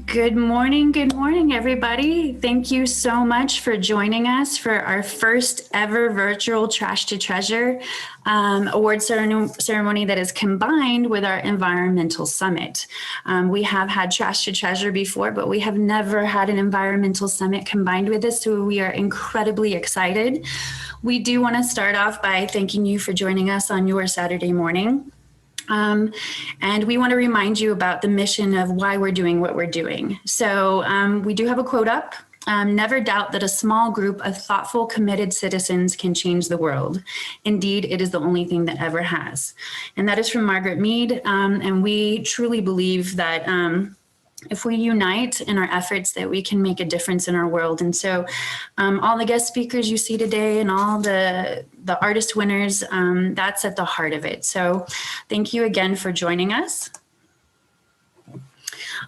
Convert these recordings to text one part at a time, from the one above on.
Good morning, everybody. Thank you so much for joining us for our first ever virtual Trash to Treasure award ceremony that is combined with our environmental summit. We have had Trash to Treasure before, but we have never had an environmental summit combined with this, so we are incredibly excited. We do want to start off by thanking you for joining us on your Saturday morning. And we want to remind you about the mission of why we're doing what we're doing. So we do have a quote up. Never doubt that a small group of thoughtful, committed citizens can change the world. Indeed, it is the only thing that ever has. And that is from Margaret Mead. And we truly believe that if we unite in our efforts, that we can make a difference in our world. And so all the guest speakers you see today and all the artist winners, that's at the heart of it. So thank you again for joining us.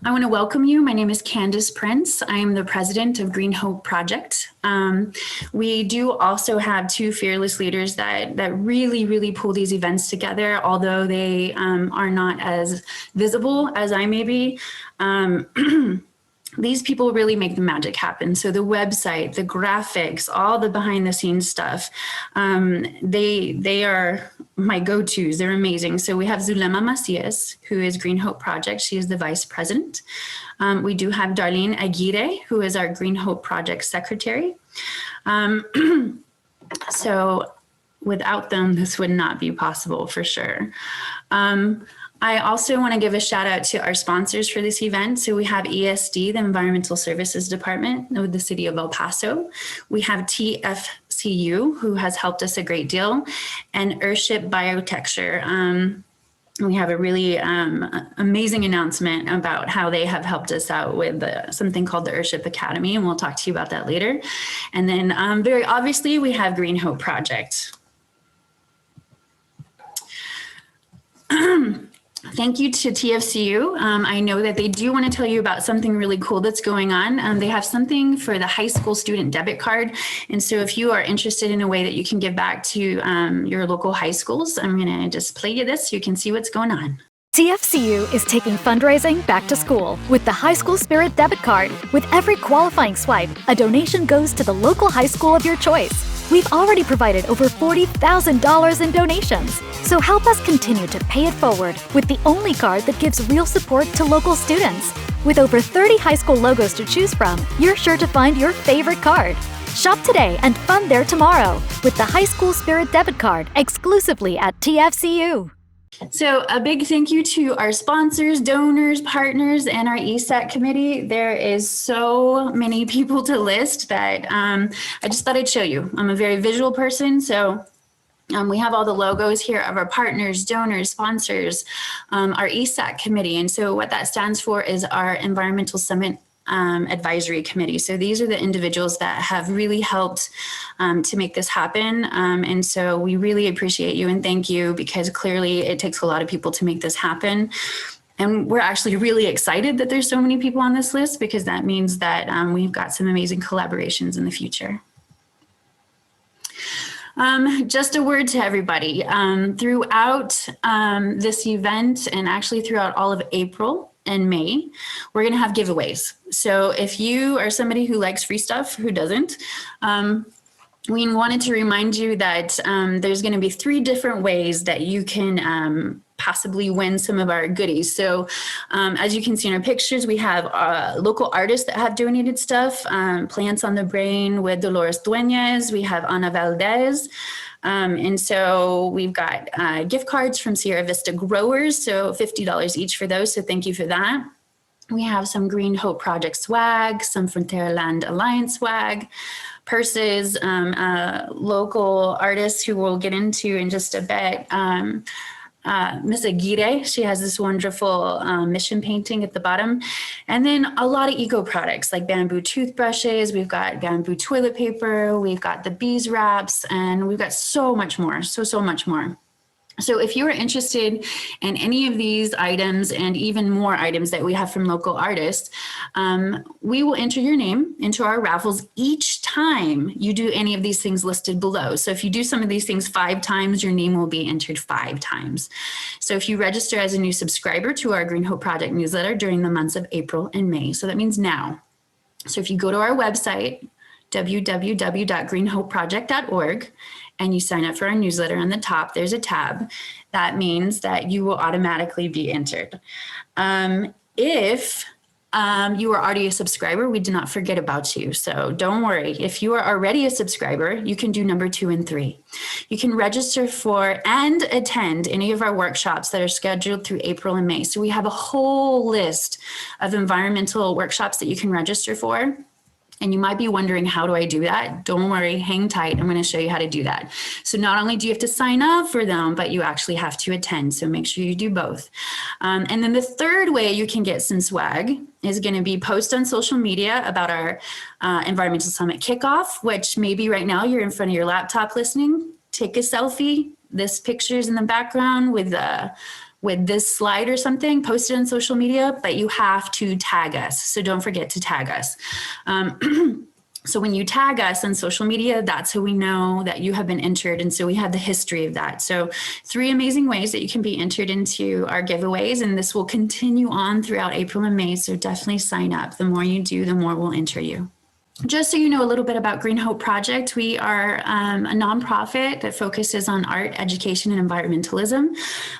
I want to welcome you. My name is Candace Prince. I am the president of Green Hope Project. We do also have two fearless leaders that really pull these events together, although they are not as visible as I may be. These people really make the magic happen. So the website, the graphics, all the behind the scenes stuff, they are my go-tos. They're amazing. So we have Zulema Macias, who is Green Hope Project. She is the vice president. We do have Darlene Aguirre, who is our Green Hope Project secretary. So without them, this would not be possible for sure. I also want to give a shout out to our sponsors for this event. So we have ESD, the Environmental Services Department with the City of El Paso. We have TFCU, who has helped us a great deal, and Earthship Biotexture. We have a really amazing announcement about how they have helped us out with something called the Earthship Academy, and we'll talk to you about that later. And then very obviously, we have Green Hope Project. Thank you to TFCU. I know that they do want to tell you about something really cool that's going on. They have something for the high school student debit card. And so if you are interested in a way that you can give back to your local high schools, I'm going to just play you this so you can see what's going on. TFCU is taking fundraising back to school with the High School Spirit debit card. With every qualifying swipe, a donation goes to the local high school of your choice. We've already provided over $40,000 in donations. So help us continue to pay it forward with the only card that gives real support to local students. With over 30 high school logos to choose from, you're sure to find your favorite card. Shop today and fund there tomorrow with the High School Spirit debit card exclusively at TFCU. So a big thank you to our sponsors, donors, partners, and our ESAT committee. There is so many people to list that I just thought I'd show you. I'm a very visual person, so we have all the logos here of our partners, donors, sponsors, our ESAT committee. And so what that stands for is our Environmental Summit Advisory Committee. So these are the individuals that have really helped to make this happen. And so we really appreciate you and thank you, because clearly it takes a lot of people to make this happen. And we're actually really excited that there's so many people on this list, because that means that we've got some amazing collaborations in the future. Just a word to everybody. Throughout this event, and actually throughout all of April and May, we're going to have giveaways. So if you are somebody who likes free stuff, who doesn't, we wanted to remind you that there's going to be 3 different ways that you can possibly win some of our goodies. So as you can see in our pictures, we have local artists that have donated stuff, Plants on the Brain with Dolores Dueñez, we have Ana Valdez, and so we've got gift cards from Sierra Vista Growers, so $50 each for those, so thank you for that. We have some Green Hope Project swag, some Frontera Land Alliance swag, purses, local artists who we'll get into in just a bit. Miss Aguirre, she has this wonderful mission painting at the bottom. And then a lot of eco products like bamboo toothbrushes, we've got bamboo toilet paper, we've got the bees wraps, and we've got so much more, so much more. So if you are interested in any of these items and even more items that we have from local artists, we will enter your name into our raffles each time you do any of these things listed below. So if you do some of these things 5 times, your name will be entered 5 times. So if you register as a new subscriber to our Green Hope Project newsletter during the months of April and May, so that means now. So if you go to our website, www.greenhopeproject.org, and you sign up for our newsletter, on the top, there's a tab. That means that you will automatically be entered. If you are already a subscriber, we did not forget about you. So don't worry. If you are already a subscriber, you can do number 2 and 3. You can register for and attend any of our workshops that are scheduled through April and May. So we have a whole list of environmental workshops that you can register for. And you might be wondering, how do I do that? Don't worry, hang tight. I'm going to show you how to do that. So not only do you have to sign up for them, but you actually have to attend. So make sure you do both. And then the third way you can get some swag is going to be post on social media about our Environmental Summit Kickoff, which maybe right now you're in front of your laptop listening. Take a selfie. This picture's in the background with this slide or something, post it on social media, but you have to tag us. So don't forget to tag us. So when you tag us on social media, that's how we know that you have been entered. And so we have the history of that. So 3 amazing ways that you can be entered into our giveaways. And this will continue on throughout April and May. So definitely sign up. The more you do, the more we'll enter you. Just so you know a little bit about Green Hope Project, we are a nonprofit that focuses on art, education, and environmentalism.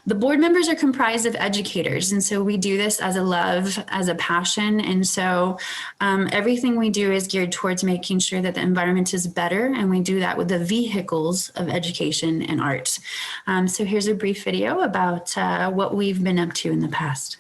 The board members are comprised of educators, and so we do this as a love, as a passion, and so everything we do is geared towards making sure that the environment is better, and we do that with the vehicles of education and art. So here's a brief video about what we've been up to in the past.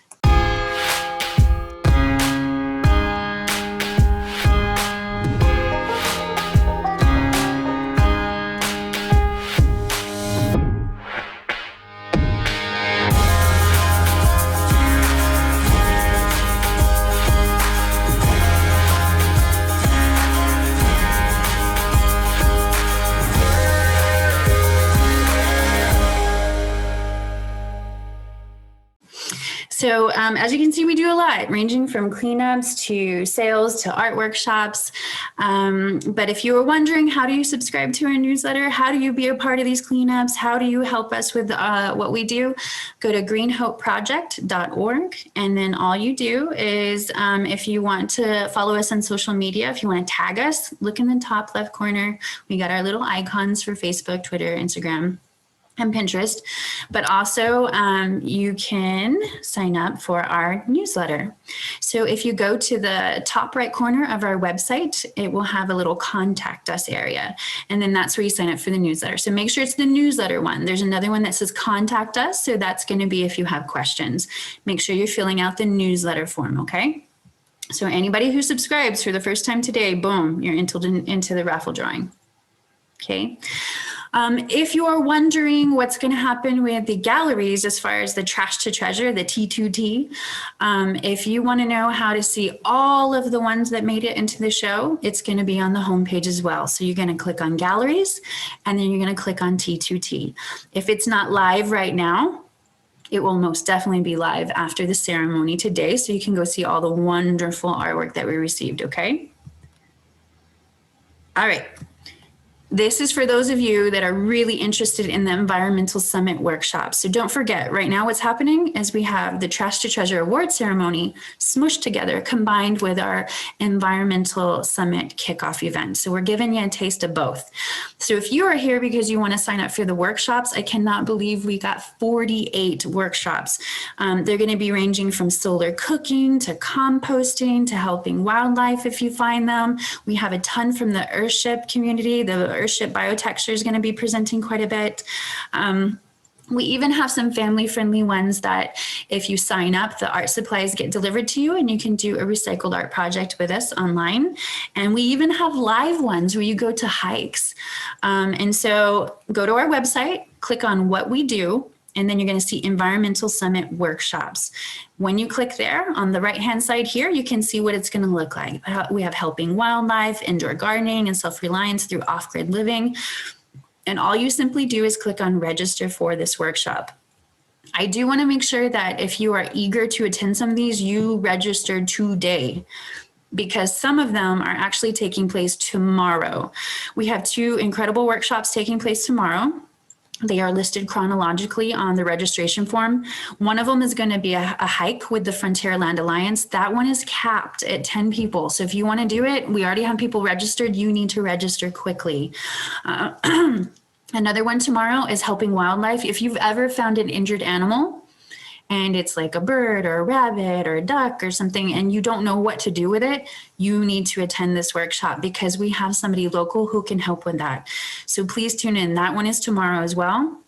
So as you can see, we do a lot, ranging from cleanups to sales to art workshops. But if you were wondering, how do you subscribe to our newsletter? How do you be a part of these cleanups? How do you help us with what we do? Go to greenhopeproject.org. And then all you do is, if you want to follow us on social media, if you want to tag us, look in the top left corner. We got our little icons for Facebook, Twitter, Instagram, and Pinterest, but also you can sign up for our newsletter. So if you go to the top right corner of our website, it will have a little contact us area. And then that's where you sign up for the newsletter. So make sure it's the newsletter one. There's another one that says contact us. So that's going to be if you have questions. Make sure you're filling out the newsletter form, okay? So anybody who subscribes for the first time today, boom, you're entered into the raffle drawing, okay? If you're wondering what's going to happen with the galleries as far as the Trash to Treasure, the T2T, if you want to know how to see all of the ones that made it into the show, it's going to be on the homepage as well. So you're going to click on galleries and then you're going to click on T2T. If it's not live right now, it will most definitely be live after the ceremony today. So you can go see all the wonderful artwork that we received, okay? All right. This is for those of you that are really interested in the Environmental Summit workshop. So don't forget, right now what's happening is we have the Trash to Treasure award ceremony smushed together, combined with our Environmental Summit kickoff event. So we're giving you a taste of both. So if you are here because you want to sign up for the workshops, I cannot believe we got 48 workshops. They're going to be ranging from solar cooking to composting to helping wildlife if you find them. We have a ton from the Earthship community. The Earthship Biotexture is going to be presenting quite a bit. We even have some family-friendly ones that if you sign up, the art supplies get delivered to you and you can do a recycled art project with us online. And we even have live ones where you go to hikes. And so go to our website, click on what we do, and then you're going to see Environmental Summit workshops. When you click there on the right-hand side here, you can see what it's going to look like. We have helping wildlife, indoor gardening, and self-reliance through off-grid living. And all you simply do is click on register for this workshop. I do want to make sure that if you are eager to attend some of these, you register today, because some of them are actually taking place tomorrow. We have 2 incredible workshops taking place tomorrow. They are listed chronologically on the registration form. One of them is going to be a hike with the Frontier Land Alliance. That one is capped at 10 people. So if you want to do it, we already have people registered. You need to register quickly. Another one tomorrow is helping wildlife. If you've ever found an injured animal, and it's like a bird or a rabbit or a duck or something, and you don't know what to do with it, you need to attend this workshop, because we have somebody local who can help with that. So please tune in. That one is tomorrow as well.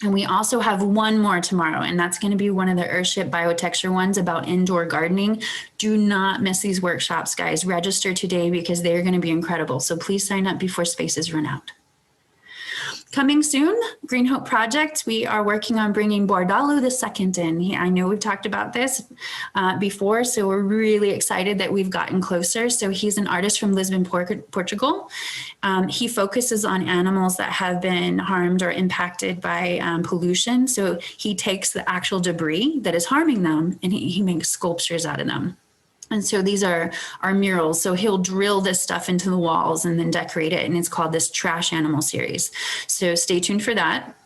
And we also have one more tomorrow, and that's going to be one of the Earthship biotexture ones about indoor gardening. Do not miss these workshops, guys. Register today, because they're going to be incredible. So please sign up before spaces run out. Coming soon, Green Hope Project, we are working on bringing Bordalo II in. I know we've talked about this before, so we're really excited that we've gotten closer. So he's an artist from Lisbon, Portugal. He focuses on animals that have been harmed or impacted by pollution. So he takes the actual debris that is harming them, and he makes sculptures out of them. And so these are murals. So he'll drill this stuff into the walls and then decorate it. And it's called this Trash Animal series. So stay tuned for that.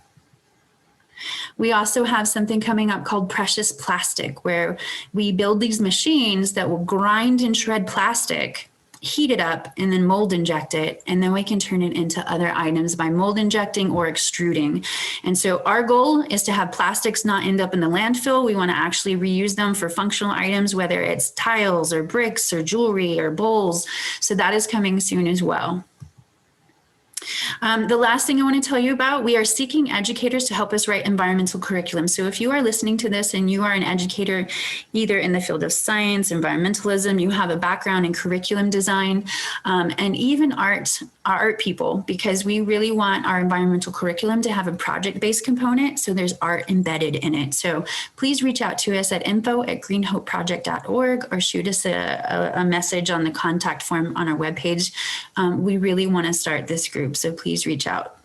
We also have something coming up called Precious Plastic, where we build these machines that will grind and shred plastic, heat it up, and then mold inject it. And then we can turn it into other items by mold injecting or extruding. And so our goal is to have plastics not end up in the landfill. We want to actually reuse them for functional items, whether it's tiles or bricks or jewelry or bowls. So that is coming soon as well. The last thing I want to tell you about, we are seeking educators to help us write environmental curriculum. So if you are listening to this and you are an educator, either in the field of science, environmentalism, you have a background in curriculum design, and even art people, because we really want our environmental curriculum to have a project-based component. So there's art embedded in it. So please reach out to us at info@greenhopeproject.org or shoot us a message on the contact form on our webpage. We really want to start this group. So please reach out.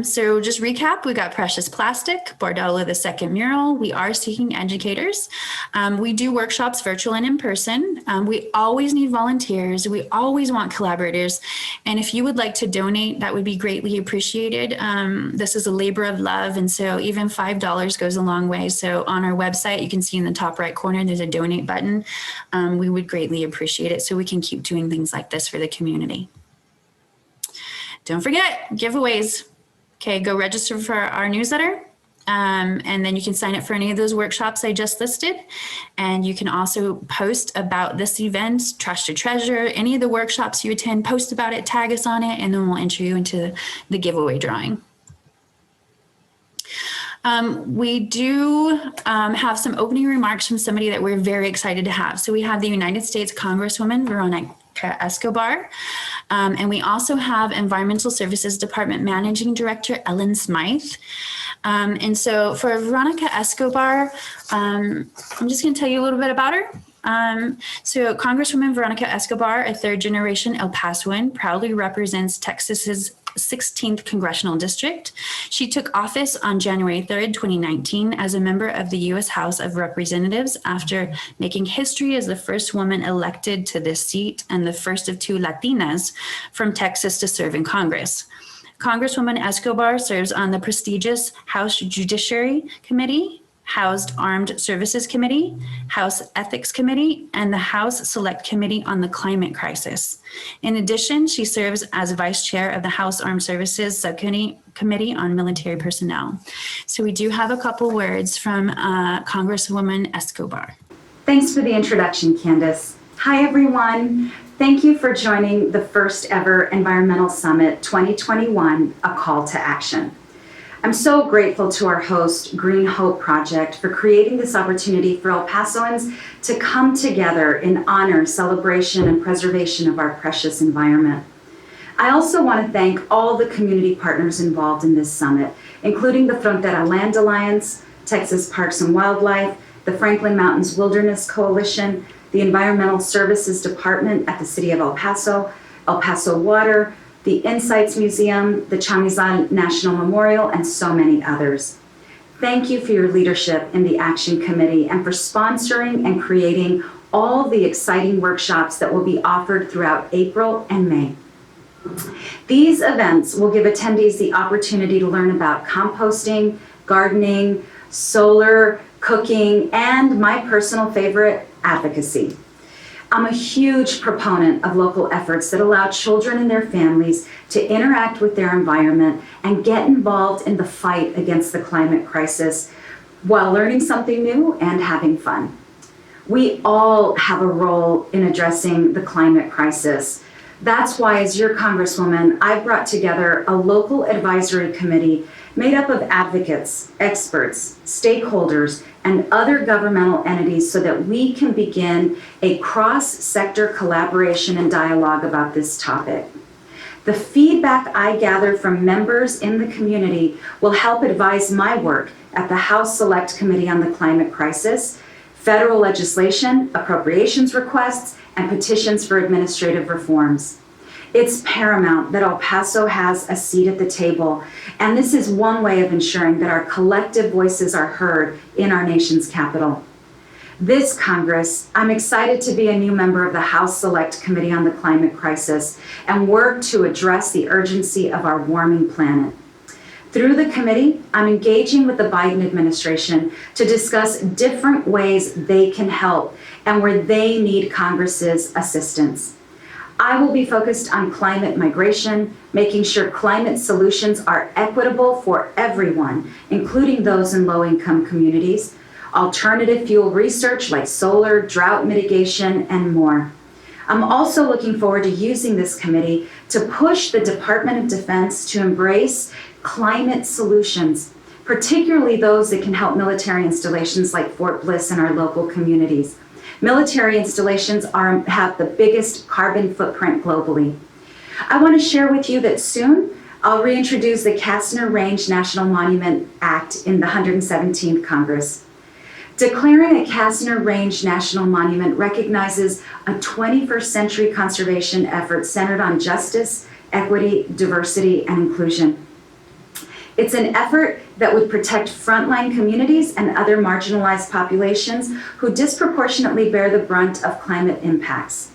So just recap, we got Precious Plastic, Bordalo II mural. We are seeking educators. We do workshops virtual and in person. We always need volunteers. We always want collaborators. And if you would like to donate, that would be greatly appreciated. This is a labor of love. And so even $5 goes a long way. So on our website, you can see in the top right corner, there's a donate button. We would greatly appreciate it so we can keep doing things like this for the community. Don't forget, giveaways. Okay, go register for our newsletter, and then you can sign up for any of those workshops I just listed. And you can also post about this event, Trash to Treasure, any of the workshops you attend, post about it, tag us on it, and then we'll enter you into the giveaway drawing. We do have some opening remarks from somebody that we're very excited to have. So we have the United States Congresswoman, Veronica Escobar. And we also have Environmental Services Department Managing Director, Ellen Smyth. And so for Veronica Escobar, I'm just going to tell you a little bit about her. So Congresswoman Veronica Escobar, a third generation El Pasoan, proudly represents Texas's 16th Congressional District. She took office on January 3rd, 2019 as a member of the U.S. House of Representatives after making history as the first woman elected to this seat and the first of 2 Latinas from Texas to serve in Congress. Congresswoman Escobar serves on the prestigious House Judiciary Committee, House Armed Services Committee, House Ethics Committee, and the House Select Committee on the Climate Crisis. In addition, she serves as Vice Chair of the House Armed Services Subcommittee on Military Personnel. So we do have a couple words from Congresswoman Escobar. Thanks for the introduction, Candace. Hi, everyone. Thank you for joining the first ever Environmental Summit 2021, A Call to Action. I'm so grateful to our host, Green Hope Project, for creating this opportunity for El Pasoans to come together in honor, celebration, and preservation of our precious environment. I also want to thank all the community partners involved in this summit, including the Frontera Land Alliance, Texas Parks and Wildlife, the Franklin Mountains Wilderness Coalition, the Environmental Services Department at the City of El Paso Water, the Insights Museum, the Chamizal National Memorial, and so many others. Thank you for your leadership in the Action Committee and for sponsoring and creating all the exciting workshops that will be offered throughout April and May. These events will give attendees the opportunity to learn about composting, gardening, solar, cooking, and my personal favorite, advocacy. I'm a huge proponent of local efforts that allow children and their families to interact with their environment and get involved in the fight against the climate crisis while learning something new and having fun. We all have a role in addressing the climate crisis. That's why, as your Congresswoman, I've brought together a local advisory committee made up of advocates, experts, stakeholders, and other governmental entities so that we can begin a cross-sector collaboration and dialogue about this topic. The feedback I gather from members in the community will help advise my work at the House Select Committee on the Climate Crisis, federal legislation, appropriations requests, and petitions for administrative reforms. It's paramount that El Paso has a seat at the table, and this is one way of ensuring that our collective voices are heard in our nation's capital. This Congress, I'm excited to be a new member of the House Select Committee on the Climate Crisis and work to address the urgency of our warming planet. Through the committee, I'm engaging with the Biden administration to discuss different ways they can help and where they need Congress's assistance. I will be focused on climate migration, making sure climate solutions are equitable for everyone, including those in low-income communities, alternative fuel research like solar, drought mitigation, and more. I'm also looking forward to using this committee to push the Department of Defense to embrace climate solutions, particularly those that can help military installations like Fort Bliss in our local communities. Military installations have the biggest carbon footprint globally. I want to share with you that soon I'll reintroduce the Kastner Range National Monument Act in the 117th Congress. Declaring a Kastner Range National Monument recognizes a 21st century conservation effort centered on justice, equity, diversity, and inclusion. It's an effort that would protect frontline communities and other marginalized populations who disproportionately bear the brunt of climate impacts.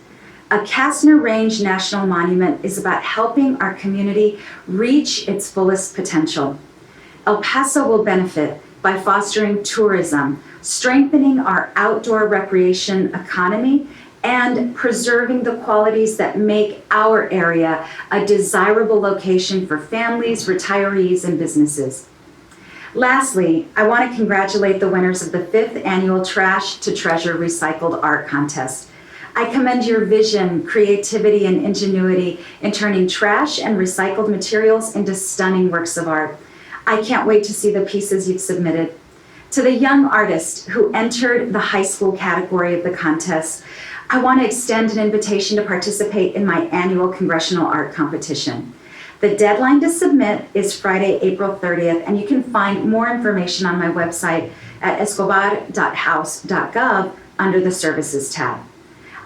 A Kastner Range National Monument is about helping our community reach its fullest potential. El Paso will benefit by fostering tourism, strengthening our outdoor recreation economy, and preserving the qualities that make our area a desirable location for families, retirees, and businesses. Lastly, I want to congratulate the winners of the 5th annual Trash to Treasure Recycled Art Contest. I commend your vision, creativity, and ingenuity in turning trash and recycled materials into stunning works of art. I can't wait to see the pieces you've submitted. To the young artist who entered the high school category of the contest, I want to extend an invitation to participate in my annual congressional art competition. The deadline to submit is Friday, April 30th, and you can find more information on my website at escobar.house.gov under the Services tab.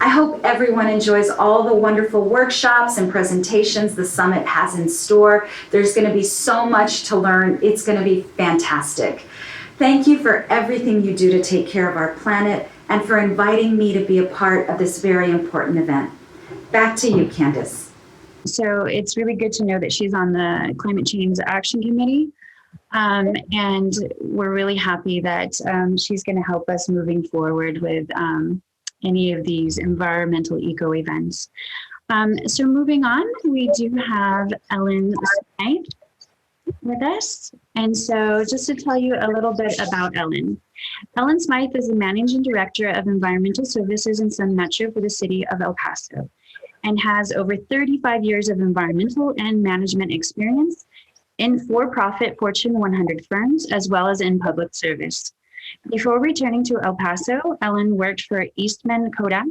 I hope everyone enjoys all the wonderful workshops and presentations the summit has in store. There's going to be so much to learn. It's going to be fantastic. Thank you for everything you do to take care of our planet and for inviting me to be a part of this very important event. Back to you, Candace. So it's really good to know that she's on the Climate Change Action Committee. And we're really happy that she's going to help us moving forward with any of these environmental eco events. So moving on, we do have Ellen Smyth with us. And so just to tell you a little bit about Ellen. Ellen Smyth is the Managing Director of Environmental Services in Sun Metro for the city of El Paso and has over 35 years of environmental and management experience in for-profit Fortune 100 firms, as well as in public service. Before returning to El Paso, Ellen worked for Eastman Kodak,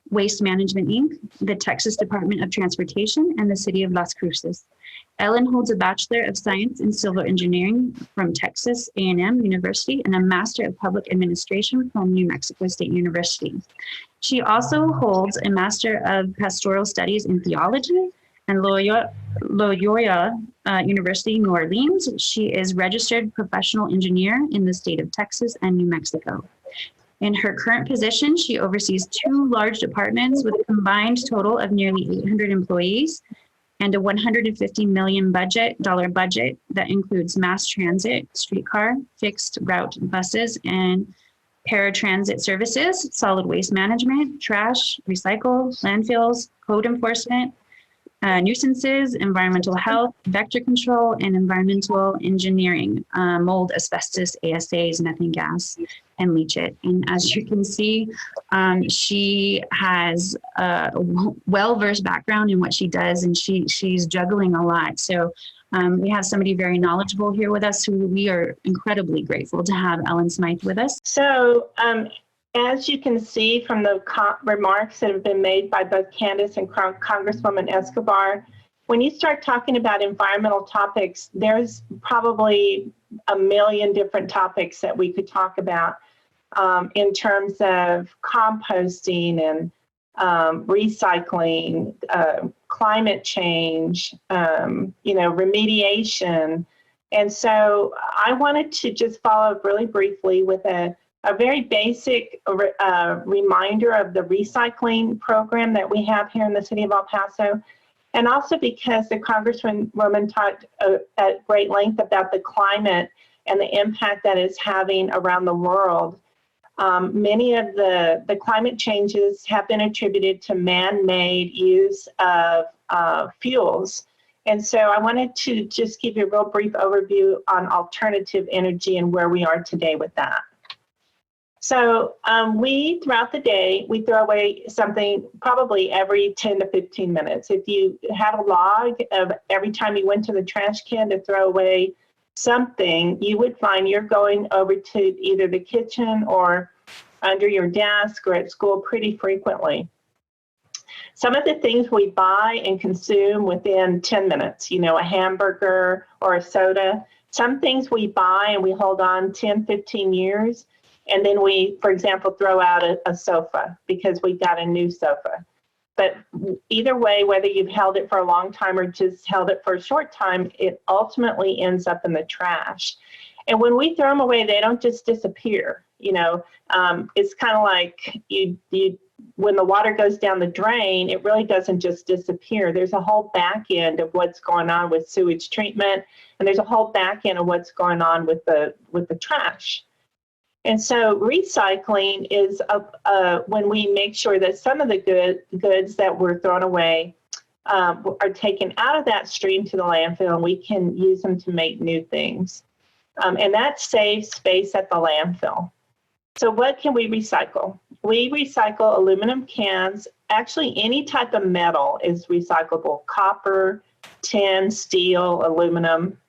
Waste Management, Inc., the Texas Department of Transportation, and the City of Las Cruces. Ellen holds a Bachelor of Science in Civil Engineering from Texas A&M University and a Master of Public Administration from New Mexico State University. She also holds a Master of Pastoral Studies in Theology and Loyola University, New Orleans. She is registered professional engineer in the state of Texas and New Mexico. In her current position, she oversees 2 large departments with a combined total of nearly 800 employees and a $150 million budget that includes mass transit, streetcar, fixed route buses, and paratransit services, solid waste management, trash, recycle, landfills, code enforcement, nuisances, environmental health, vector control, and environmental engineering, mold, asbestos, ASAs, methane gas, and leachate. And as you can see, she has a well-versed background in what she does, and she's juggling a lot. So we have somebody very knowledgeable here with us who we are incredibly grateful to have Ellen Smyth with us. So as you can see from the remarks that have been made by both Candace and Congresswoman Escobar, when you start talking about environmental topics, there's probably a million different topics that we could talk about in terms of composting and recycling, climate change, remediation. And so I wanted to just follow up really briefly with a very basic reminder of the recycling program that we have here in the city of El Paso. And also because the Congresswoman talked at great length about the climate and the impact that it's having around the world. Many of the climate changes have been attributed to man-made use of fuels. And so I wanted to just give you a real brief overview on alternative energy and where we are today with that. So throughout the day, we throw away something probably every 10 to 15 minutes. If you had a log of every time you went to the trash can to throw away something, you would find you're going over to either the kitchen or under your desk or at school pretty frequently. Some of the things we buy and consume within 10 minutes, a hamburger or a soda. Some things we buy and we hold on 10, 15 years. And then we, for example, throw out a sofa because we got a new sofa. But either way, whether you've held it for a long time or just held it for a short time, it ultimately ends up in the trash. And when we throw them away, they don't just disappear. It's kind of like when the water goes down the drain, it really doesn't just disappear. There's a whole back end of what's going on with sewage treatment, and there's a whole back end of what's going on with the trash. And so recycling is when we make sure that some of the goods that were thrown away are taken out of that stream to the landfill, and we can use them to make new things. And that saves space at the landfill. So what can we recycle? We recycle aluminum cans. Actually, any type of metal is recyclable: copper, tin, steel, aluminum.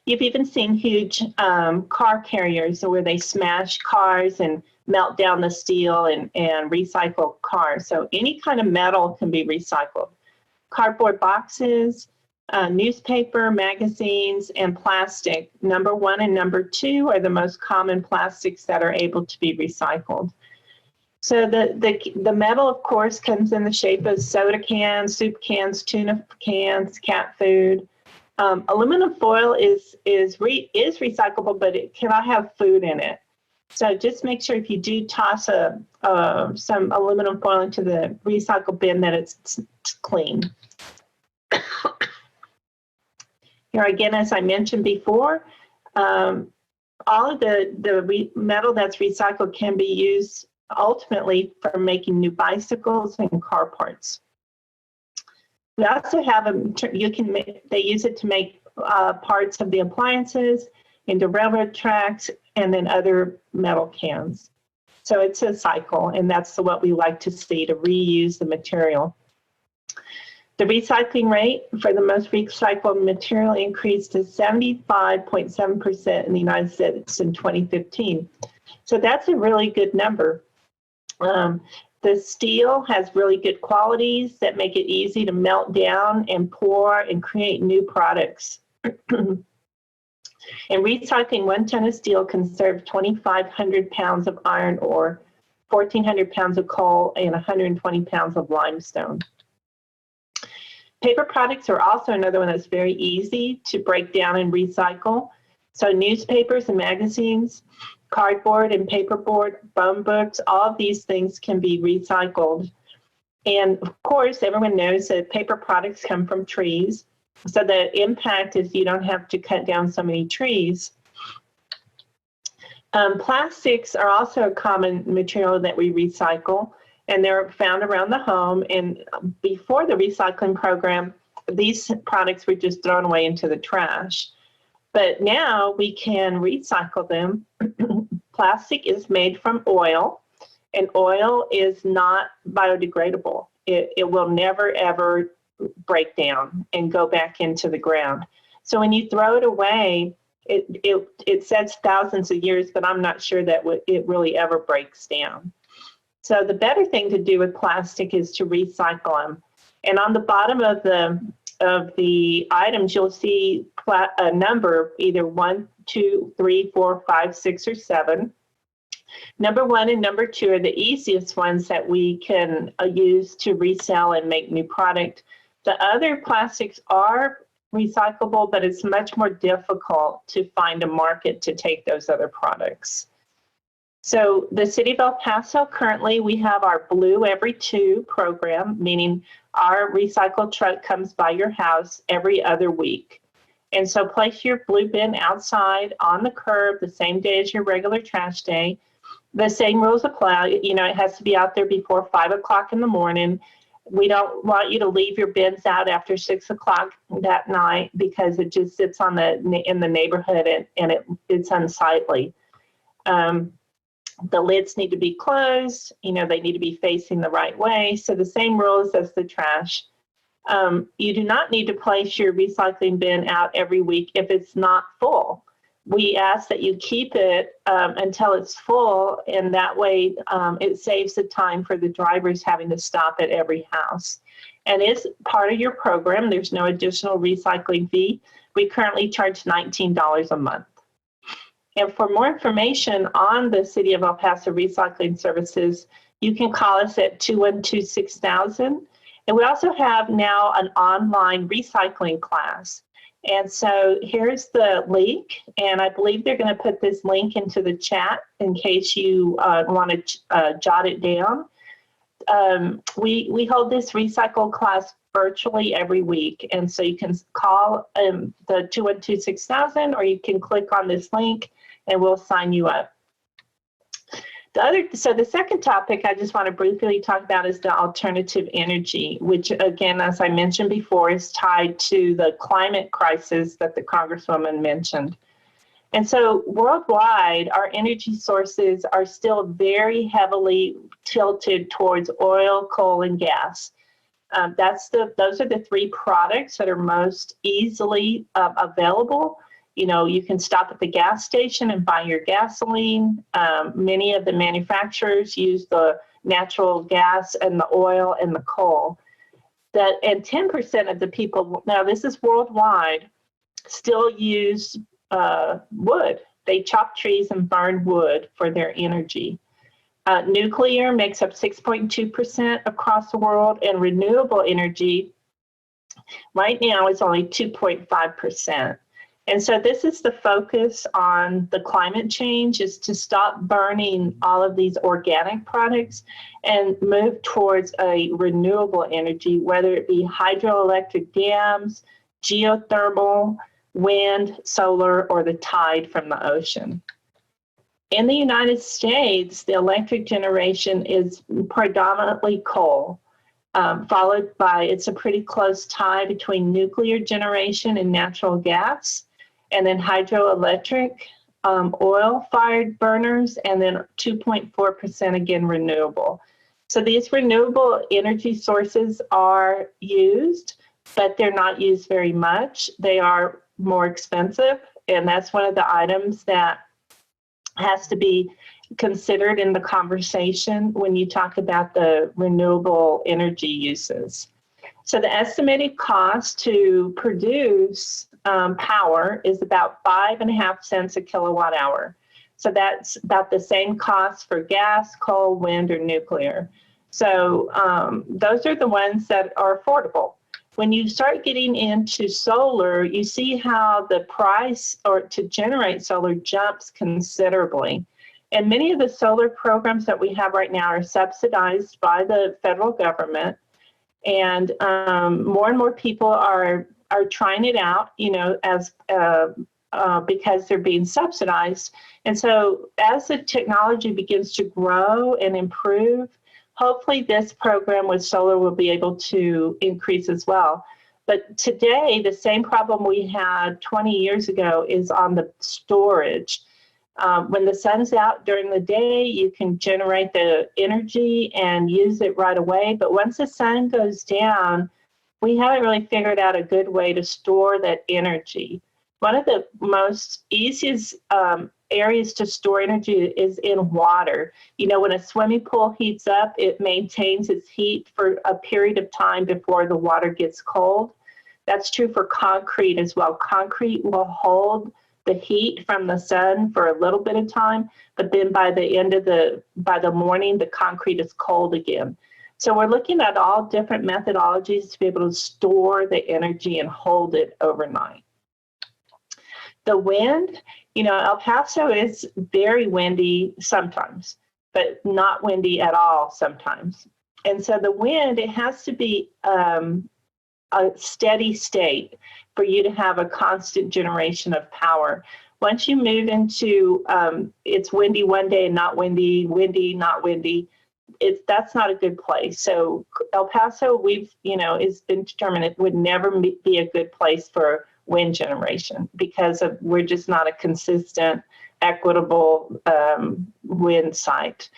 You've even seen huge car carriers where they smash cars and melt down the steel and recycle cars. So any kind of metal can be recycled. Cardboard boxes, newspaper, magazines, and plastic. Number 1 and number 2 are the most common plastics that are able to be recycled. So the metal, of course, comes in the shape of soda cans, soup cans, tuna cans, cat food. Aluminum foil is recyclable, but it cannot have food in it. So just make sure if you do toss some aluminum foil into the recycle bin that it's clean. Here again, as I mentioned before, all of the metal that's recycled can be used ultimately for making new bicycles and car parts. We also have they use it to make parts of the appliances, into railroad tracks, and then other metal cans. So it's a cycle, and that's what we like to see, to reuse the material. The recycling rate for the most recycled material increased to 75.7% in the United States in 2015. So that's a really good number. The steel has really good qualities that make it easy to melt down and pour and create new products. And recycling 1 ton of steel can serve 2,500 pounds of iron ore, 1,400 pounds of coal, and 120 pounds of limestone. Paper products are also another one that's very easy to break down and recycle. So newspapers and magazines, cardboard and paperboard, phone books, all of these things can be recycled. And of course, everyone knows that paper products come from trees. So the impact is you don't have to cut down so many trees. Plastics are also a common material that we recycle, and they're found around the home. And before the recycling program, these products were just thrown away into the trash. But now we can recycle them. Plastic is made from oil, and oil is not biodegradable. It will never, ever break down and go back into the ground. So when you throw it away, it says thousands of years, but I'm not sure that it really ever breaks down. So the better thing to do with plastic is to recycle them. And on the bottom of the items, you'll see a number, either 1, 2, 3, 4, 5, 6, or 7. Number 1 and number 2 are the easiest ones that we can use to resell and make new product. The other plastics are recyclable, but it's much more difficult to find a market to take those other products. So the City of El Paso, currently we have our Blue Every 2 program, meaning our recycle truck comes by your house every other week. And so place your blue bin outside on the curb the same day as your regular trash day. The same rules apply. You know, it has to be out there before 5 o'clock in the morning. We don't want you to leave your bins out after 6 o'clock that night because it just sits on in the neighborhood and it's unsightly. The lids need to be closed. You know, they need to be facing the right way. So the same rules as the trash. You do not need to place your recycling bin out every week if it's not full. We ask that you keep it until it's full, and that way it saves the time for the drivers having to stop at every house. And it's part of your program. There's no additional recycling fee. We currently charge $19 a month. And for more information on the City of El Paso recycling services, you can call us at 212-6000. And we also have now an online recycling class. And so here's the link, and I believe they're going to put this link into the chat in case you want to jot it down. We hold this recycle class virtually every week, and so you can call the 212-6000, or you can click on this link and we'll sign you up. So the second topic I just want to briefly talk about is the alternative energy, which again, as I mentioned before, is tied to the climate crisis that the Congresswoman mentioned. And so worldwide, our energy sources are still very heavily tilted towards oil, coal, and gas. Those are the 3 products that are most easily available. You know, you can stop at the gas station and buy your gasoline. Many of the manufacturers use the natural gas and the oil and the coal. And 10% of the people, now this is worldwide, still use wood. They chop trees and burn wood for their energy. Nuclear makes up 6.2% across the world, and renewable energy right now is only 2.5%. And so this is the focus on the climate change, is to stop burning all of these organic products and move towards a renewable energy, whether it be hydroelectric dams, geothermal, wind, solar, or the tide from the ocean. In the United States, the electric generation is predominantly coal, followed by, it's a pretty close tie between nuclear generation and natural gas, and then hydroelectric, oil-fired burners, and then 2.4% again renewable. So these renewable energy sources are used, but they're not used very much. They are more expensive, and that's one of the items that has to be considered in the conversation when you talk about the renewable energy uses. So the estimated cost to produce power is about 5.5 cents a kilowatt hour. So that's about the same cost for gas, coal, wind, or nuclear. So those are the ones that are affordable. When you start getting into solar, you see how the price to generate solar jumps considerably. And many of the solar programs that we have right now are subsidized by the federal government. And more and more people are trying it out, as because they're being subsidized. And so as the technology begins to grow and improve, hopefully this program with solar will be able to increase as well. But today, the same problem we had 20 years ago is on the storage. When the sun's out during the day, you can generate the energy and use it right away. But once the sun goes down, we haven't really figured out a good way to store that energy. One of the most easiest areas to store energy is in water. When a swimming pool heats up, it maintains its heat for a period of time before the water gets cold. That's true for concrete as well. Concrete will hold the heat from the sun for a little bit of time, but then by the morning, the concrete is cold again. So we're looking at all different methodologies to be able to store the energy and hold it overnight. The wind, El Paso is very windy sometimes, but not windy at all sometimes. And so the wind, it has to be a steady state for you to have a constant generation of power. Once you move into it's windy one day and not windy, windy, not windy, that's not a good place. So El Paso, it's been determined it would never be a good place for wind generation because we're just not a consistent, equitable wind site.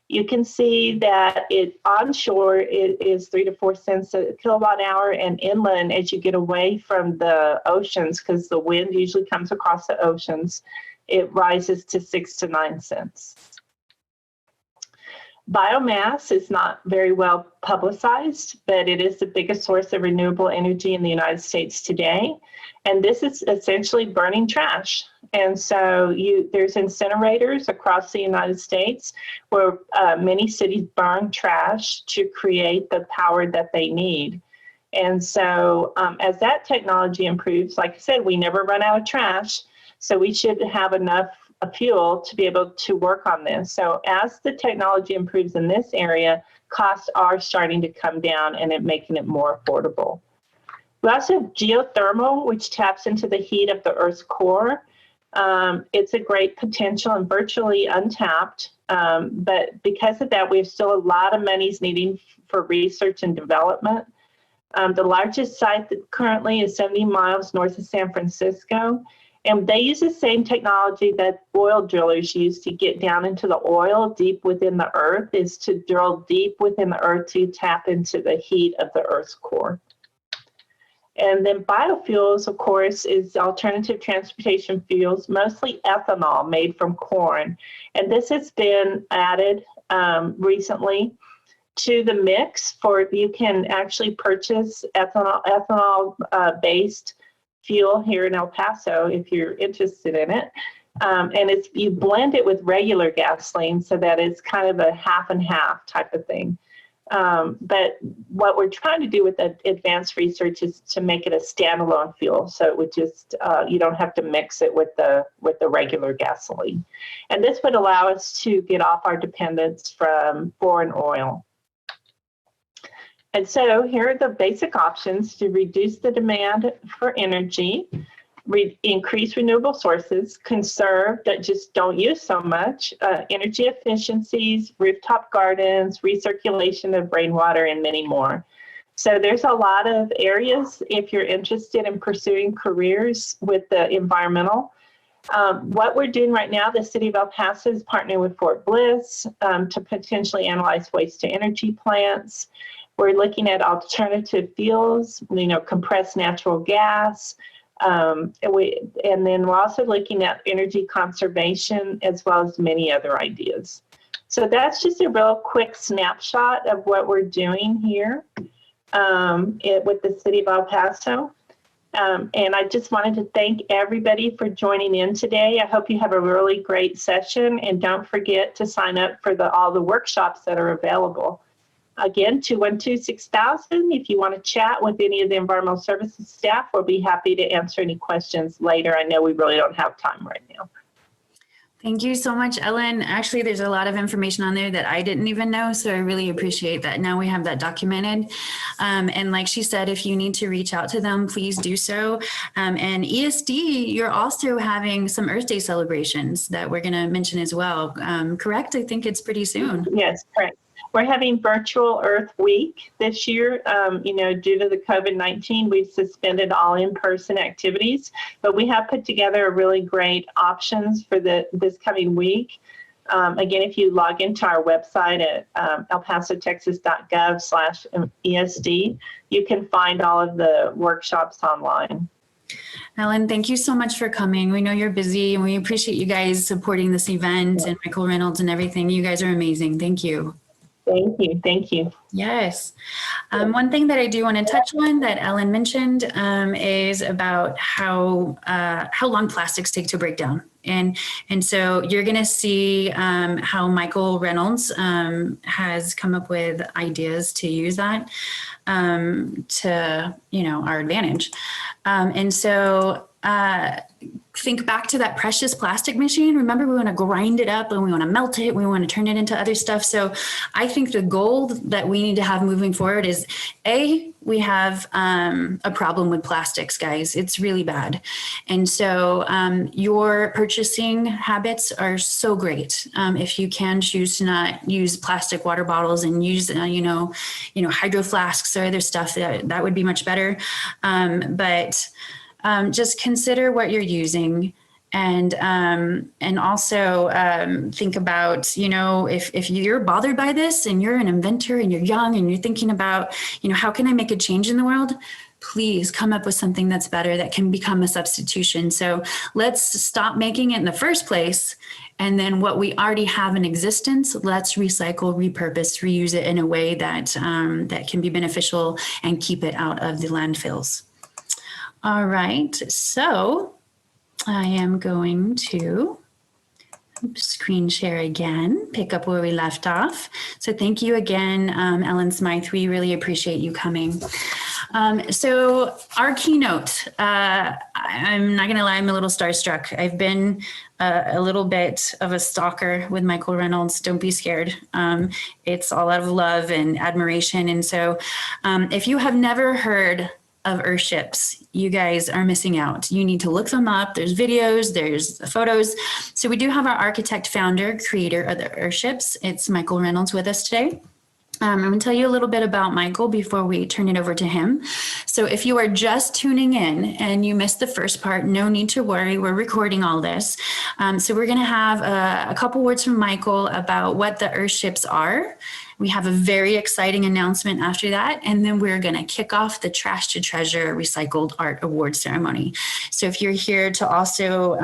You can see that onshore it is 3 to 4 cents a kilowatt hour, and inland as you get away from the oceans, because the wind usually comes across the oceans, it rises to 6 to 9 cents. Biomass is not very well publicized, but it is the biggest source of renewable energy in the United States today. And this is essentially burning trash. And so there's incinerators across the United States where many cities burn trash to create the power that they need. And so as that technology improves, like I said, we never run out of trash. So we should have enough fuel to be able to work on this. So as the technology improves in this area, costs are starting to come down and making it more affordable. We also have geothermal, which taps into the heat of the Earth's core. It's a great potential and virtually untapped, but because of that, we have still a lot of monies needing for research and development. The largest site that currently is 70 miles north of San Francisco, and they use the same technology that oil drillers use to get down into the oil deep within the earth, is to drill deep within the earth to tap into the heat of the Earth's core. And then biofuels, of course, is alternative transportation fuels, mostly ethanol made from corn. And this has been added recently to the mix you can actually purchase ethanol-based fuel here in El Paso if you're interested in it. And you blend it with regular gasoline so that it's kind of a half and half type of thing. But what we're trying to do with the advanced research is to make it a standalone fuel, so it would just you don't have to mix it with the regular gasoline. And this would allow us to get off our dependence from foreign oil. And so here are the basic options to reduce the demand for energy, increase renewable sources, conserve that just don't use so much, energy efficiencies, rooftop gardens, recirculation of rainwater, and many more. So there's a lot of areas if you're interested in pursuing careers with the environmental. What we're doing right now, the City of El Paso is partnering with Fort Bliss to potentially analyze waste to energy plants. We're looking at alternative fuels, compressed natural gas, and then we're also looking at energy conservation as well as many other ideas. So that's just a real quick snapshot of what we're doing here with the City of El Paso. And I just wanted to thank everybody for joining in today. I hope you have a really great session, and don't forget to sign up for all the workshops that are available. Again, 212-6000. If you want to chat with any of the environmental services staff, we'll be happy to answer any questions later. I know we really don't have time right now. Thank you so much, Ellen. Actually, there's a lot of information on there that I didn't even know, so I really appreciate that. Now we have that documented. And like she said, if you need to reach out to them, please do so. And ESD, you're also having some Earth Day celebrations that we're going to mention as well. Correct? I think it's pretty soon. Yes, correct. We're having virtual Earth Week this year. Due to the COVID-19, we've suspended all in-person activities, but we have put together really great options for this coming week. Again, if you log into our website at elpasotexas.gov/ESD, you can find all of the workshops online. Ellen, thank you so much for coming. We know you're busy and we appreciate you guys supporting this event and Michael Reynolds and everything. You guys are amazing. Thank you. Thank you. Thank you. Yes. One thing that I do want to touch on that Ellen mentioned is about how long plastics take to break down. And so you're going to see how Michael Reynolds has come up with ideas to use that to, our advantage. And so think back to that precious plastic machine. Remember, we want to grind it up and we want to melt it. We want to turn it into other stuff. So I think the goal that we need to have moving forward is we have a problem with plastics, guys. It's really bad. And so your purchasing habits are so great. If you can choose to not use plastic water bottles and use, hydro flasks or other stuff, that would be much better. But just consider what you're using and also think about, if you're bothered by this and you're an inventor and you're young and you're thinking about, how can I make a change in the world? Please come up with something that's better that can become a substitution. So let's stop making it in the first place. And then what we already have in existence, let's recycle, repurpose, reuse it in a way that that can be beneficial and keep it out of the landfills. All right, so I am going to screen share again, pick up where we left off. So thank you again, Ellen Smyth. We really appreciate you coming. So our keynote, I'm not gonna lie, I'm a little starstruck. I've been a little bit of a stalker with Michael Reynolds. Don't be scared. It's all out of love and admiration. And so if you have never heard of Earthships, you guys are missing out. You need to look them up. There's videos, there's photos. So we do have our architect, founder, creator of the Earthships. It's Michael Reynolds with us today. I'm going to tell you a little bit about Michael before we turn it over to him. So if you are just tuning in and you missed the first part, no need to worry. We're recording all this. So we're going to have a couple words from Michael about what the Earthships are. We have a very exciting announcement after that, and then we're going to kick off the Trash to Treasure Recycled Art Award ceremony. So if you're here to also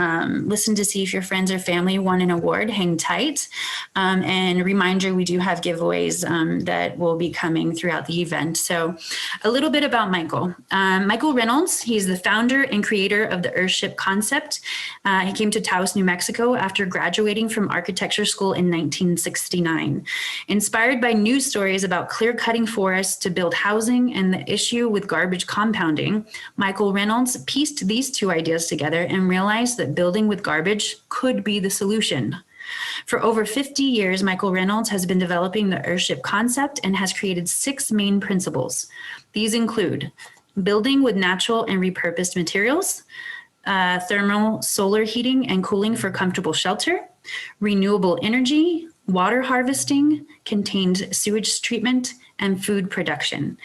listen to see if your friends or family won an award, hang tight. And a reminder, we do have giveaways that will be coming throughout the event. So a little bit about Michael. Michael Reynolds, he's the founder and creator of the Earthship concept. He came to Taos, New Mexico after graduating from architecture school in 1969. Inspired by news stories about clear-cutting forests to build housing and the issue with garbage compounding, Michael Reynolds pieced these two ideas together and realized that building with garbage could be the solution. For over 50 years, Michael Reynolds has been developing the Earthship concept and has created 6 main principles. These include building with natural and repurposed materials, thermal solar heating and cooling for comfortable shelter, renewable energy, water harvesting, contained sewage treatment, and food production.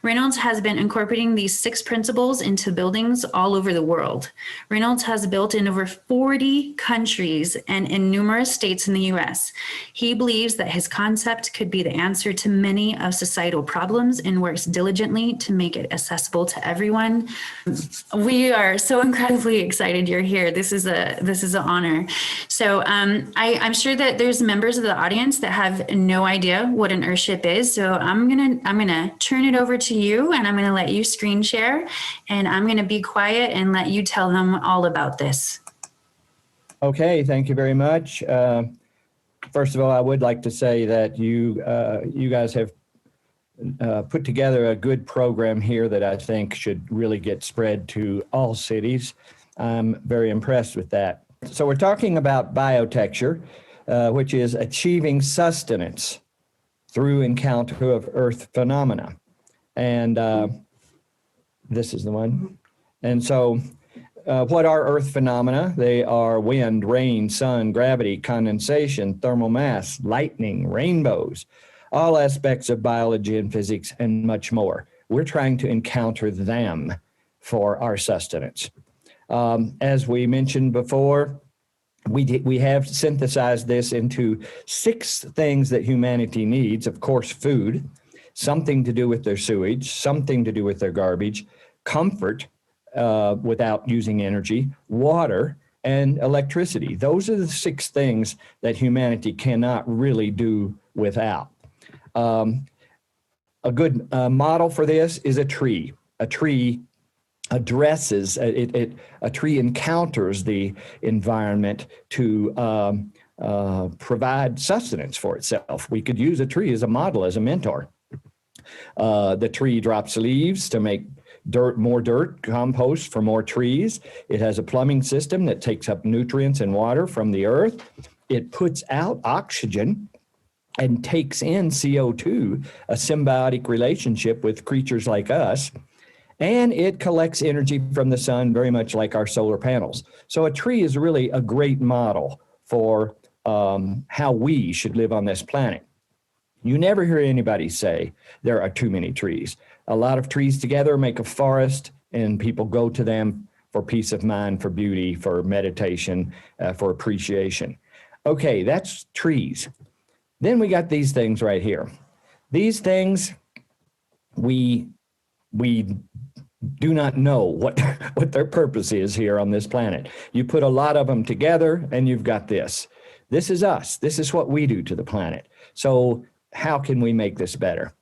Reynolds has been incorporating these 6 principles into buildings all over the world. Reynolds has built in over 40 countries and in numerous states in the US. He believes that his concept could be the answer to many of societal problems and works diligently to make it accessible to everyone. We are so incredibly excited you're here. This is an honor. So I'm sure that there's members of the audience that have no idea what an Earthship is. So I'm gonna turn it over to you, and I'm gonna let you screen share, and I'm gonna be quiet and let you tell them all about this. Okay, thank you very much. First of all, I would like to say that you guys have put together a good program here that I think should really get spread to all cities. I'm very impressed with that. So we're talking about biotecture, which is achieving sustenance through encounter of earth phenomena. And this is the one. And so what are earth phenomena? They are wind, rain, sun, gravity, condensation, thermal mass, lightning, rainbows, all aspects of biology and physics, and much more. We're trying to encounter them for our sustenance. As we mentioned before, we have synthesized this into 6 things that humanity needs. Of course, food, something to do with their sewage, something to do with their garbage, comfort without using energy, water, and electricity. Those are the 6 things that humanity cannot really do without. A good model for this is a tree. A tree addresses, a tree encounters the environment to provide sustenance for itself. We could use a tree as a model, as a mentor. The tree drops leaves to make more dirt, compost for more trees. It has a plumbing system that takes up nutrients and water from the earth. It puts out oxygen and takes in CO2, a symbiotic relationship with creatures like us. And it collects energy from the sun, very much like our solar panels. So a tree is really a great model for how we should live on this planet. You never hear anybody say there are too many trees. A lot of trees together make a forest, and people go to them for peace of mind, for beauty, for meditation, for appreciation. Okay, that's trees. Then we got these things right here. These things, we do not know what their purpose is here on this planet. You put a lot of them together and you've got this. This is us. This is what we do to the planet. So how can we make this better?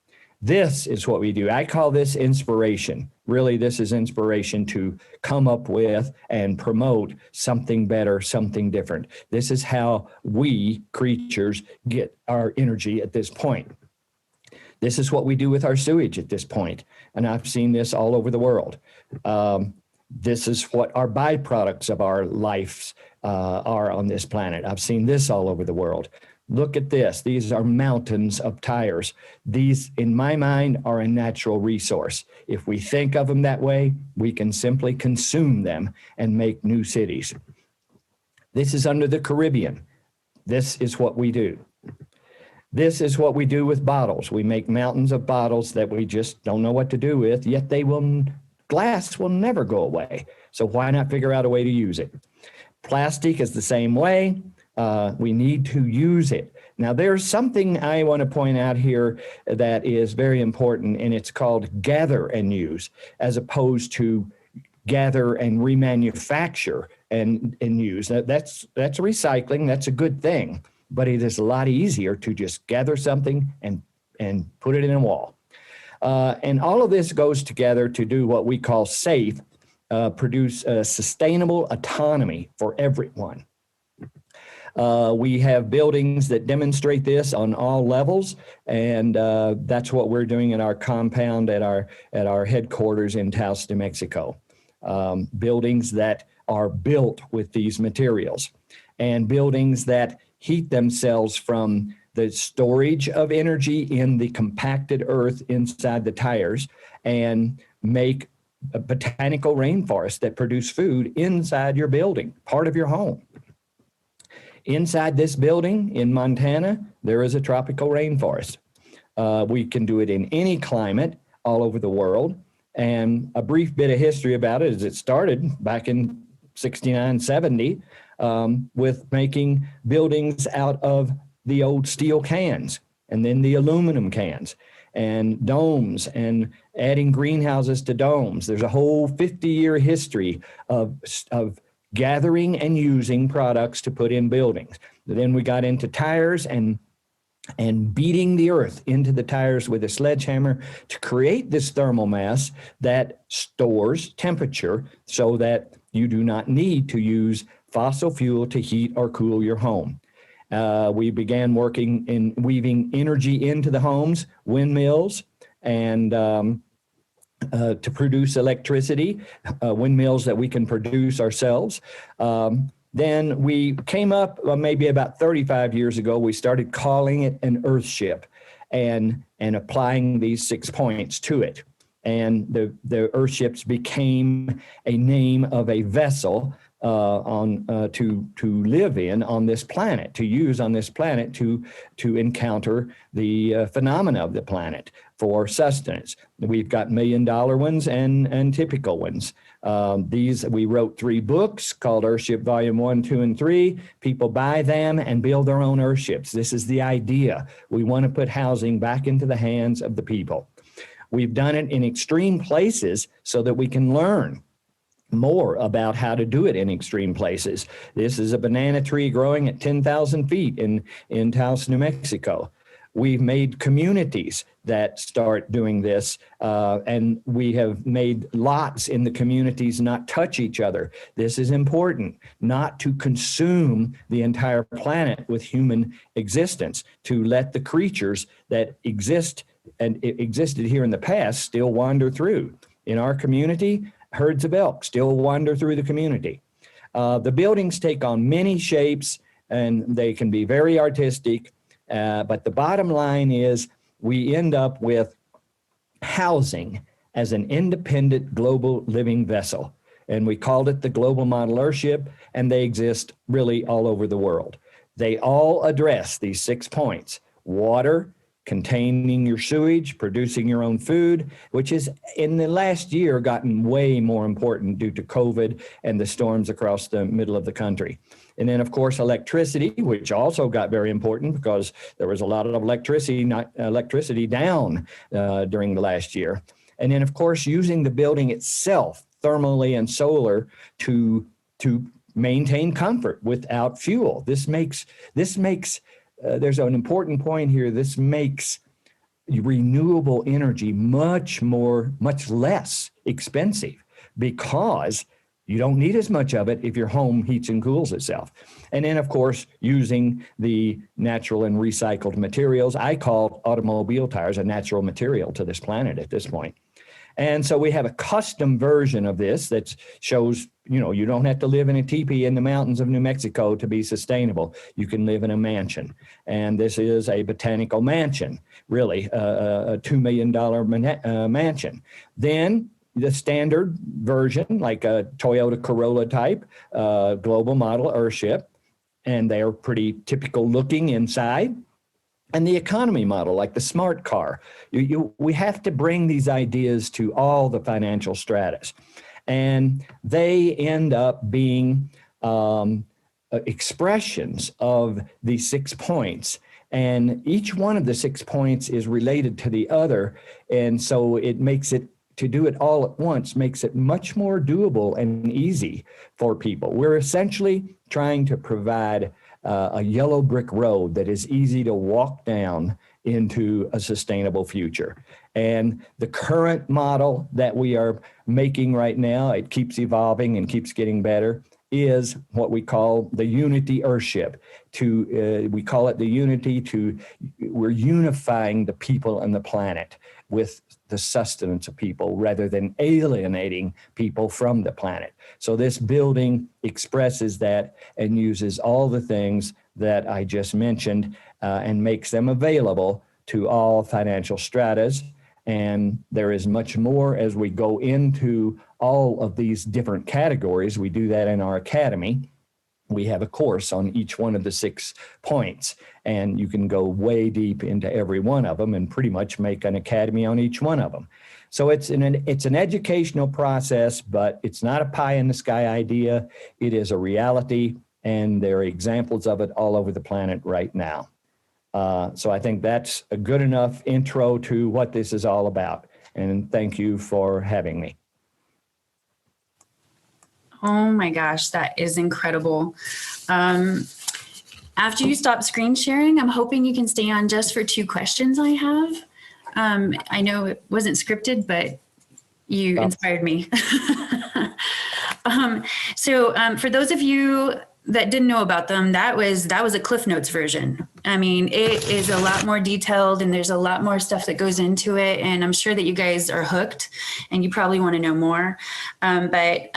This is what we do. I call this inspiration. Really, this is inspiration to come up with and promote something better, something different. This is how we creatures get our energy at this point. This is what we do with our sewage at this point. And I've seen this all over the world. This is what our byproducts of our lives are on this planet. I've seen this all over the world. Look at this. These are mountains of tires. These, in my mind, are a natural resource. If we think of them that way, we can simply consume them and make new cities. This is under the Caribbean. This is what we do. This is what we do with bottles. We make mountains of bottles that we just don't know what to do with, yet glass will never go away. So why not figure out a way to use it? Plastic is the same way. We need to use it. Now, there's something I want to point out here that is very important, and it's called gather and use, as opposed to gather and remanufacture and use. That's recycling. That's a good thing. But it is a lot easier to just gather something and put it in a wall. And all of this goes together to do what we call SAFE, produce a sustainable autonomy for everyone. We have buildings that demonstrate this on all levels, and that's what we're doing in our compound at our headquarters in Taos, New Mexico. Buildings that are built with these materials, and buildings that heat themselves from the storage of energy in the compacted earth inside the tires, and make a botanical rainforest that produce food inside your building, part of your home. Inside this building in Montana, there is a tropical rainforest. We can do it in any climate all over the world. And a brief bit of history about it is it started back in 69, 70, with making buildings out of the old steel cans, and then the aluminum cans, and domes, and adding greenhouses to domes. There's a whole 50-year history of gathering and using products to put in buildings. Then we got into tires and beating the earth into the tires with a sledgehammer to create this thermal mass that stores temperature so that you do not need to use fossil fuel to heat or cool your home. We began working in weaving energy into the homes, windmills, and to produce electricity, windmills that we can produce ourselves. Then we came up maybe about 35 years ago, we started calling it an Earthship and applying these 6 points to it. And the Earthships became a name of a vessel to live in on this planet, to use on this planet to encounter the phenomena of the planet for sustenance. We've got $1 million ones and typical ones. These, we wrote 3 books called Earthship Volume 1, 2, and 3. People buy them and build their own Earthships. This is the idea. We want to put housing back into the hands of the people. We've done it in extreme places so that we can learn more about how to do it in extreme places. This is a banana tree growing at 10,000 feet in Taos, New Mexico. We've made communities that start doing this, and we have made lots in the communities not touch each other. This is important, not to consume the entire planet with human existence, to let the creatures that exist and it existed here in the past still wander through. In our community, herds of elk still wander through the community. The buildings take on many shapes and they can be very artistic, but the bottom line is we end up with housing as an independent global living vessel. And we called it the Global Model Earthship, and they exist really all over the world. They all address these 6 points: water, containing your sewage, producing your own food, which is in the last year gotten way more important due to COVID and the storms across the middle of the country. And then of course, electricity, which also got very important because there was a lot of electricity down during the last year. And then of course, using the building itself, thermally and solar, to maintain comfort without fuel. This makes there's an important point here. This makes renewable energy much less expensive because you don't need as much of it if your home heats and cools itself. And then of course, using the natural and recycled materials. I call automobile tires a natural material to this planet at this point. And so we have a custom version of this that shows, you don't have to live in a teepee in the mountains of New Mexico to be sustainable. You can live in a mansion. And this is a botanical mansion, really, a $2 million mansion. Then the standard version, like a Toyota Corolla type, global model Earthship, and they are pretty typical looking inside. And the economy model, like the smart car. We have to bring these ideas to all the financial stratas. And they end up being expressions of the 6 points. And each one of the 6 points is related to the other. And so it makes it, to do it all at once, makes it much more doable and easy for people. We're essentially trying to provide a yellow brick road that is easy to walk down into a sustainable future. And the current model that we are making right now, it keeps evolving and keeps getting better, is what we call the Unity Earthship. We call it the Unity we're unifying the people and the planet with the sustenance of people rather than alienating people from the planet. So this building expresses that and uses all the things that I just mentioned and makes them available to all financial stratas. And there is much more as we go into all of these different categories. We do that in our academy. We have a course on each one of the 6 points, and you can go way deep into every one of them and pretty much make an academy on each one of them. So it's an educational process, but it's not a pie in the sky idea. It is a reality, and there are examples of it all over the planet right now. So I think that's a good enough intro to what this is all about. And thank you for having me. Oh my gosh, that is incredible. After you stop screen sharing, I'm hoping you can stay on just for 2 questions I have. I know it wasn't scripted, but you inspired me. So for those of you that didn't know about them, that was a Cliff Notes version. I mean, it is a lot more detailed and there's a lot more stuff that goes into it. And I'm sure that you guys are hooked and you probably want to know more. But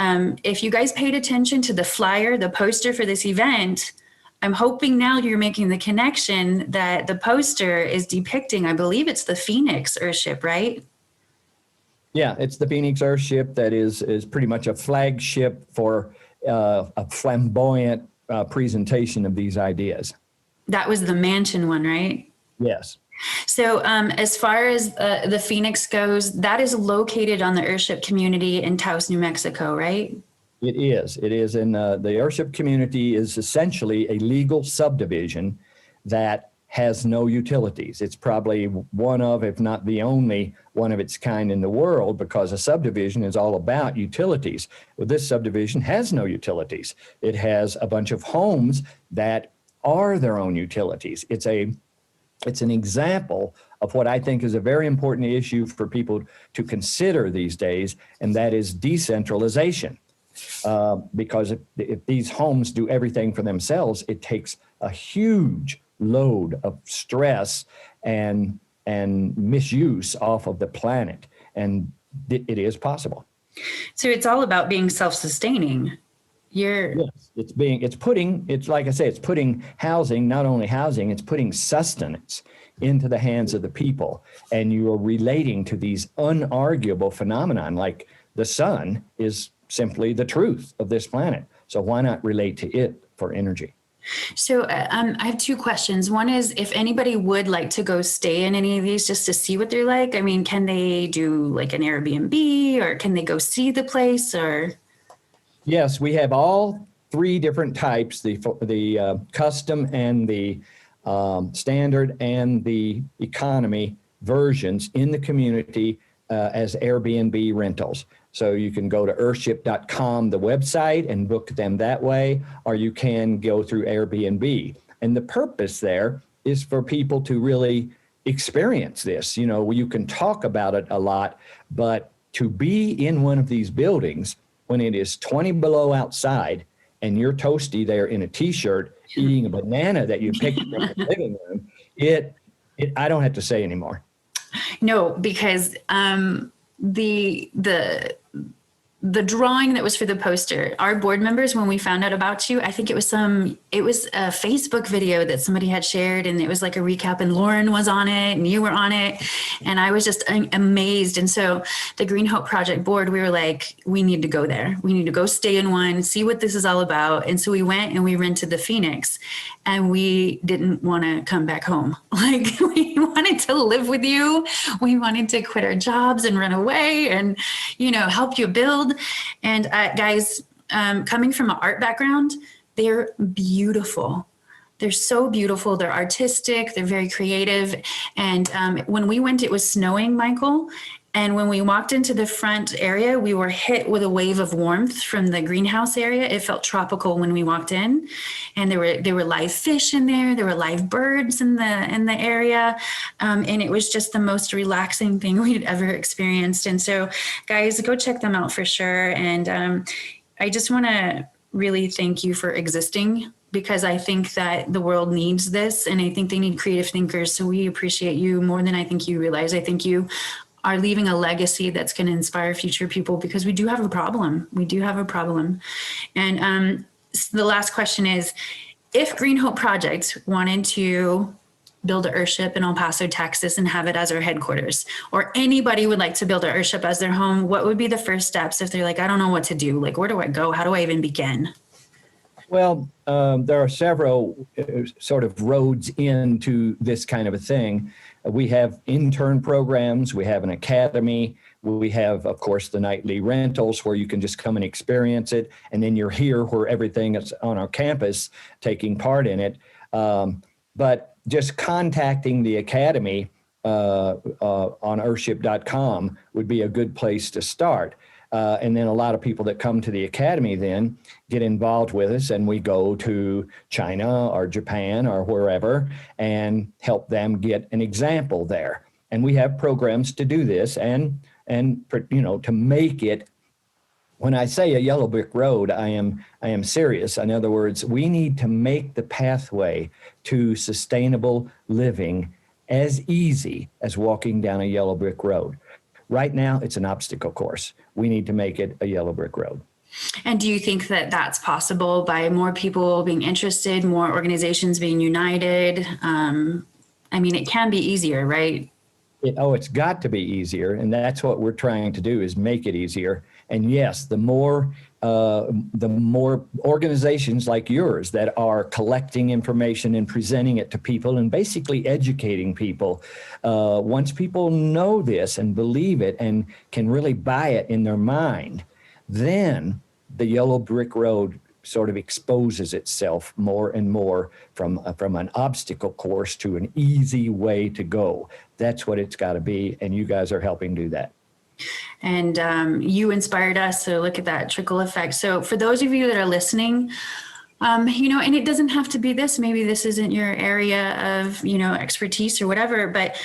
if you guys paid attention to the flyer, the poster for this event, I'm hoping now you're making the connection that the poster is depicting, I believe it's the Phoenix Earthship, right? Yeah, it's the Phoenix Earthship that is pretty much a flagship for a flamboyant presentation of these ideas. That was the mansion one, right? Yes. So as far as the Phoenix goes, that is located on the Earthship community in Taos, New Mexico, right? It is. It is. And the Earthship community is essentially a legal subdivision that has no utilities. It's probably one of, if not the only one of its kind in the world, because a subdivision is all about utilities. Well, this subdivision has no utilities. It has a bunch of homes that are their own utilities. It's an example of what I think is a very important issue for people to consider these days, and that is decentralization. Because if these homes do everything for themselves, it takes a huge load of stress and misuse off of the planet, and it is possible. So it's all about being self-sustaining. Yes, it's like I say, it's putting housing, not only housing, it's putting sustenance into the hands of the people, and you are relating to these unarguable phenomenon, like the sun is simply the truth of this planet. So why not relate to it for energy? So I have two questions. One is, if anybody would like to go stay in any of these just to see what they're like, I mean, can they do like an Airbnb, or can they go see the place, or? Yes, we have all three different types, the custom and the standard and the economy versions in the community as Airbnb rentals. So you can go to earthship.com, the website, and book them that way, or you can go through Airbnb. And the purpose there is for people to really experience this. You know, you can talk about it a lot, but to be in one of these buildings when it is 20 below outside and you're toasty there in a t-shirt eating a banana that you picked from the living room, I don't have to say anymore. No, because the drawing that was for the poster, our board members, when we found out about you, I think it was a Facebook video that somebody had shared, and it was like a recap, and Lauren was on it and you were on it, and I was just amazed. And so the Green Hope Project board, we were like, we need to go there. We need to go stay in one, see what this is all about. And so we went and we rented the Phoenix, and we didn't want to come back home. Like, we wanted to live with you. We wanted to quit our jobs and run away and, help you build. And guys, coming from an art background, they're beautiful. They're so beautiful. They're artistic. They're very creative. And when we went, it was snowing, Michael. And when we walked into the front area, we were hit with a wave of warmth from the greenhouse area. It felt tropical when we walked in, and there were live fish in there. There were live birds in the area, and it was just the most relaxing thing we'd ever experienced. And so, guys, go check them out for sure. And I just want to really thank you for existing, because I think that the world needs this, and I think they need creative thinkers. So we appreciate you more than I think you realize. I think you are leaving a legacy that's going to inspire future people, because we do have a problem. We do have a problem. And the last question is, if Green Hope Project wanted to build an Earthship in El Paso, Texas, and have it as our headquarters, or anybody would like to build an Earthship as their home, what would be the first steps if they're like, I don't know what to do? Like, where do I go? How do I even begin? Well, there are several sort of roads into this kind of a thing. We have intern programs, we have an academy, we have, of course, the nightly rentals where you can just come and experience it, and then you're here where everything is on our campus taking part in it. But just contacting the academy on earthship.com would be a good place to start. And then a lot of people that come to the academy then get involved with us, and we go to China or Japan or wherever and help them get an example there. And we have programs to do this and to make it When I say a yellow brick road, I am serious. In other words, we need to make the pathway to sustainable living as easy as walking down a yellow brick road. Right now, it's an obstacle course. We need to make it a yellow brick road. And do you think that that's possible by more people being interested, more organizations being united? I mean, it can be easier, right? It's got to be easier. And that's what we're trying to do, is make it easier. And yes, the more organizations like yours that are collecting information and presenting it to people and basically educating people, once people know this and believe it and can really buy it in their mind, then the yellow brick road sort of exposes itself more and more from an obstacle course to an easy way to go. That's what it's got to be. And you guys are helping do that. And you inspired us to look at that trickle effect. So for those of you that are listening, you know, and it doesn't have to be this, maybe this isn't your area of, you know, expertise or whatever, but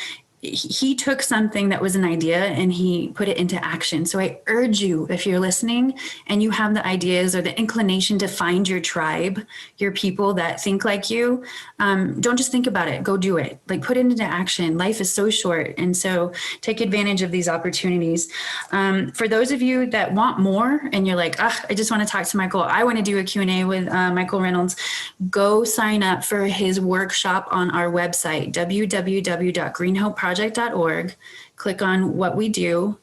he took something that was an idea and he put it into action. So I urge you, if you're listening and you have the ideas or the inclination to find your tribe, your people that think like you, don't just think about it, go do it. Like, put it into action. Life is so short. And so take advantage of these opportunities. For those of you that want more and you're like, I just want to talk to Michael, I want to do a Q&A with Michael Reynolds, go sign up for his workshop on our website, www.greenhopeproject.org. Click on what we do,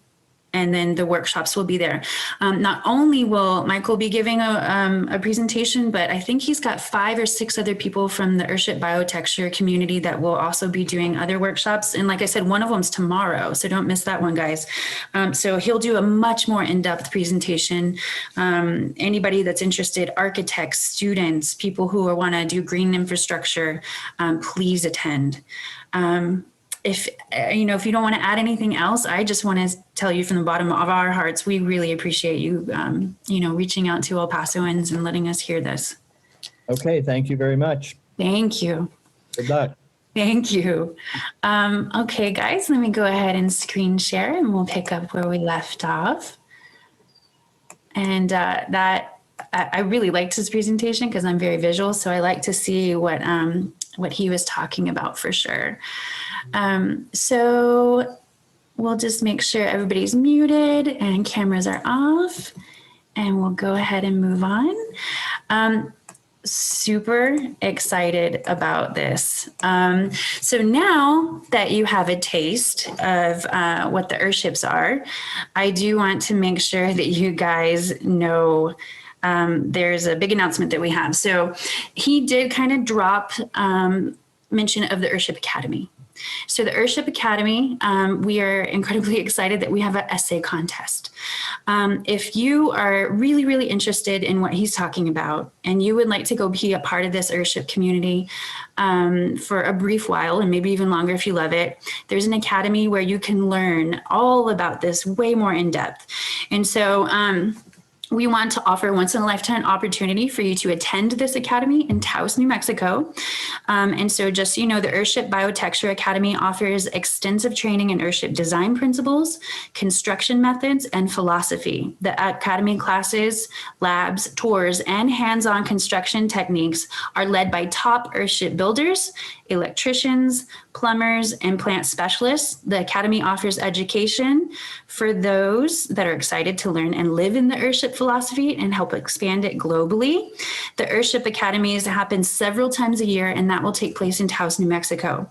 and then the workshops will be there. Not only will Michael be giving a presentation, but I think he's got 5 or 6 other people from the Earthship biotexture community that will also be doing other workshops. And like I said, one of them's tomorrow, so don't miss that one, guys. So he'll do a much more in-depth presentation. Anybody that's interested, architects, students, people who want to do green infrastructure, please attend. If you don't want to add anything else, I just want to tell you from the bottom of our hearts, we really appreciate you, reaching out to El Pasoans and letting us hear this. Okay, thank you very much. Thank you. Good luck. Thank you. Okay, guys, let me go ahead and screen share and we'll pick up where we left off. And I really liked his presentation because I'm very visual, so I like to see what he was talking about for sure. So we'll just make sure everybody's muted and cameras are off, and we'll go ahead and move on. Super excited about this. So now that you have a taste of what the Earthships are, I do want to make sure that you guys know there's a big announcement that we have. So he did kind of drop mention of the Earthship Academy. So the Earthship Academy, we are incredibly excited that we have an essay contest. If you are really, really interested in what he's talking about and you would like to go be a part of this Earthship community for a brief while, and maybe even longer if you love it, there's an academy where you can learn all about this way more in depth. And so we want to offer once in a lifetime opportunity for you to attend this academy in Taos, New Mexico. And so just so you know, the Earthship Biotexture Academy offers extensive training in Earthship design principles, construction methods, and philosophy. The academy classes, labs, tours, and hands-on construction techniques are led by top Earthship builders, electricians, plumbers, and plant specialists. The Academy offers education for those that are excited to learn and live in the Earthship philosophy and help expand it globally. The Earthship Academies happen several times a year, and that will take place in Taos, New Mexico.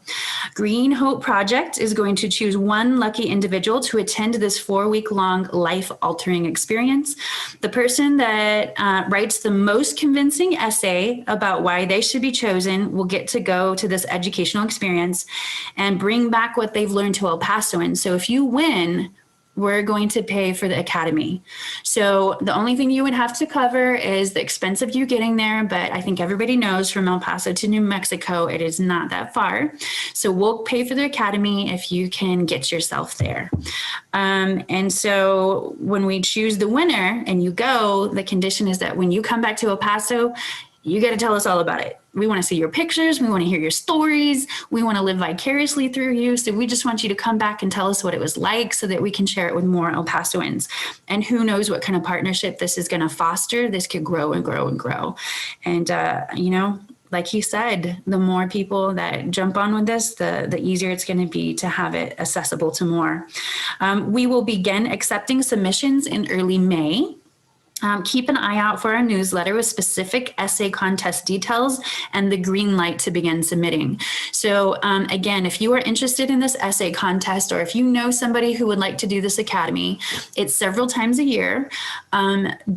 Green Hope Project is going to choose one lucky individual to attend this 4-week-long life-altering experience. The person that writes the most convincing essay about why they should be chosen will get to go to this educational experience and bring back what they've learned to El Paso. And so if you win, we're going to pay for the academy. So the only thing you would have to cover is the expense of you getting there. But I think everybody knows from El Paso to New Mexico, it is not that far. So we'll pay for the academy if you can get yourself there. And so when we choose the winner and you go, the condition is that when you come back to El Paso, you got to tell us all about it. to see your pictures. We want to hear your stories. We want to live vicariously through you. So we just want you to come back and tell us what it was like so that we can share it with more El Pasoans. And who knows what kind of partnership this is going to foster. This could grow and grow and grow. And, like he said, the more people that jump on with this, the easier it's going to be to have it accessible to more. We will begin accepting submissions in early May. Keep an eye out for our newsletter with specific essay contest details and the green light to begin submitting. So again, if you are interested in this essay contest, or if you know somebody who would like to do this academy, it's several times a year.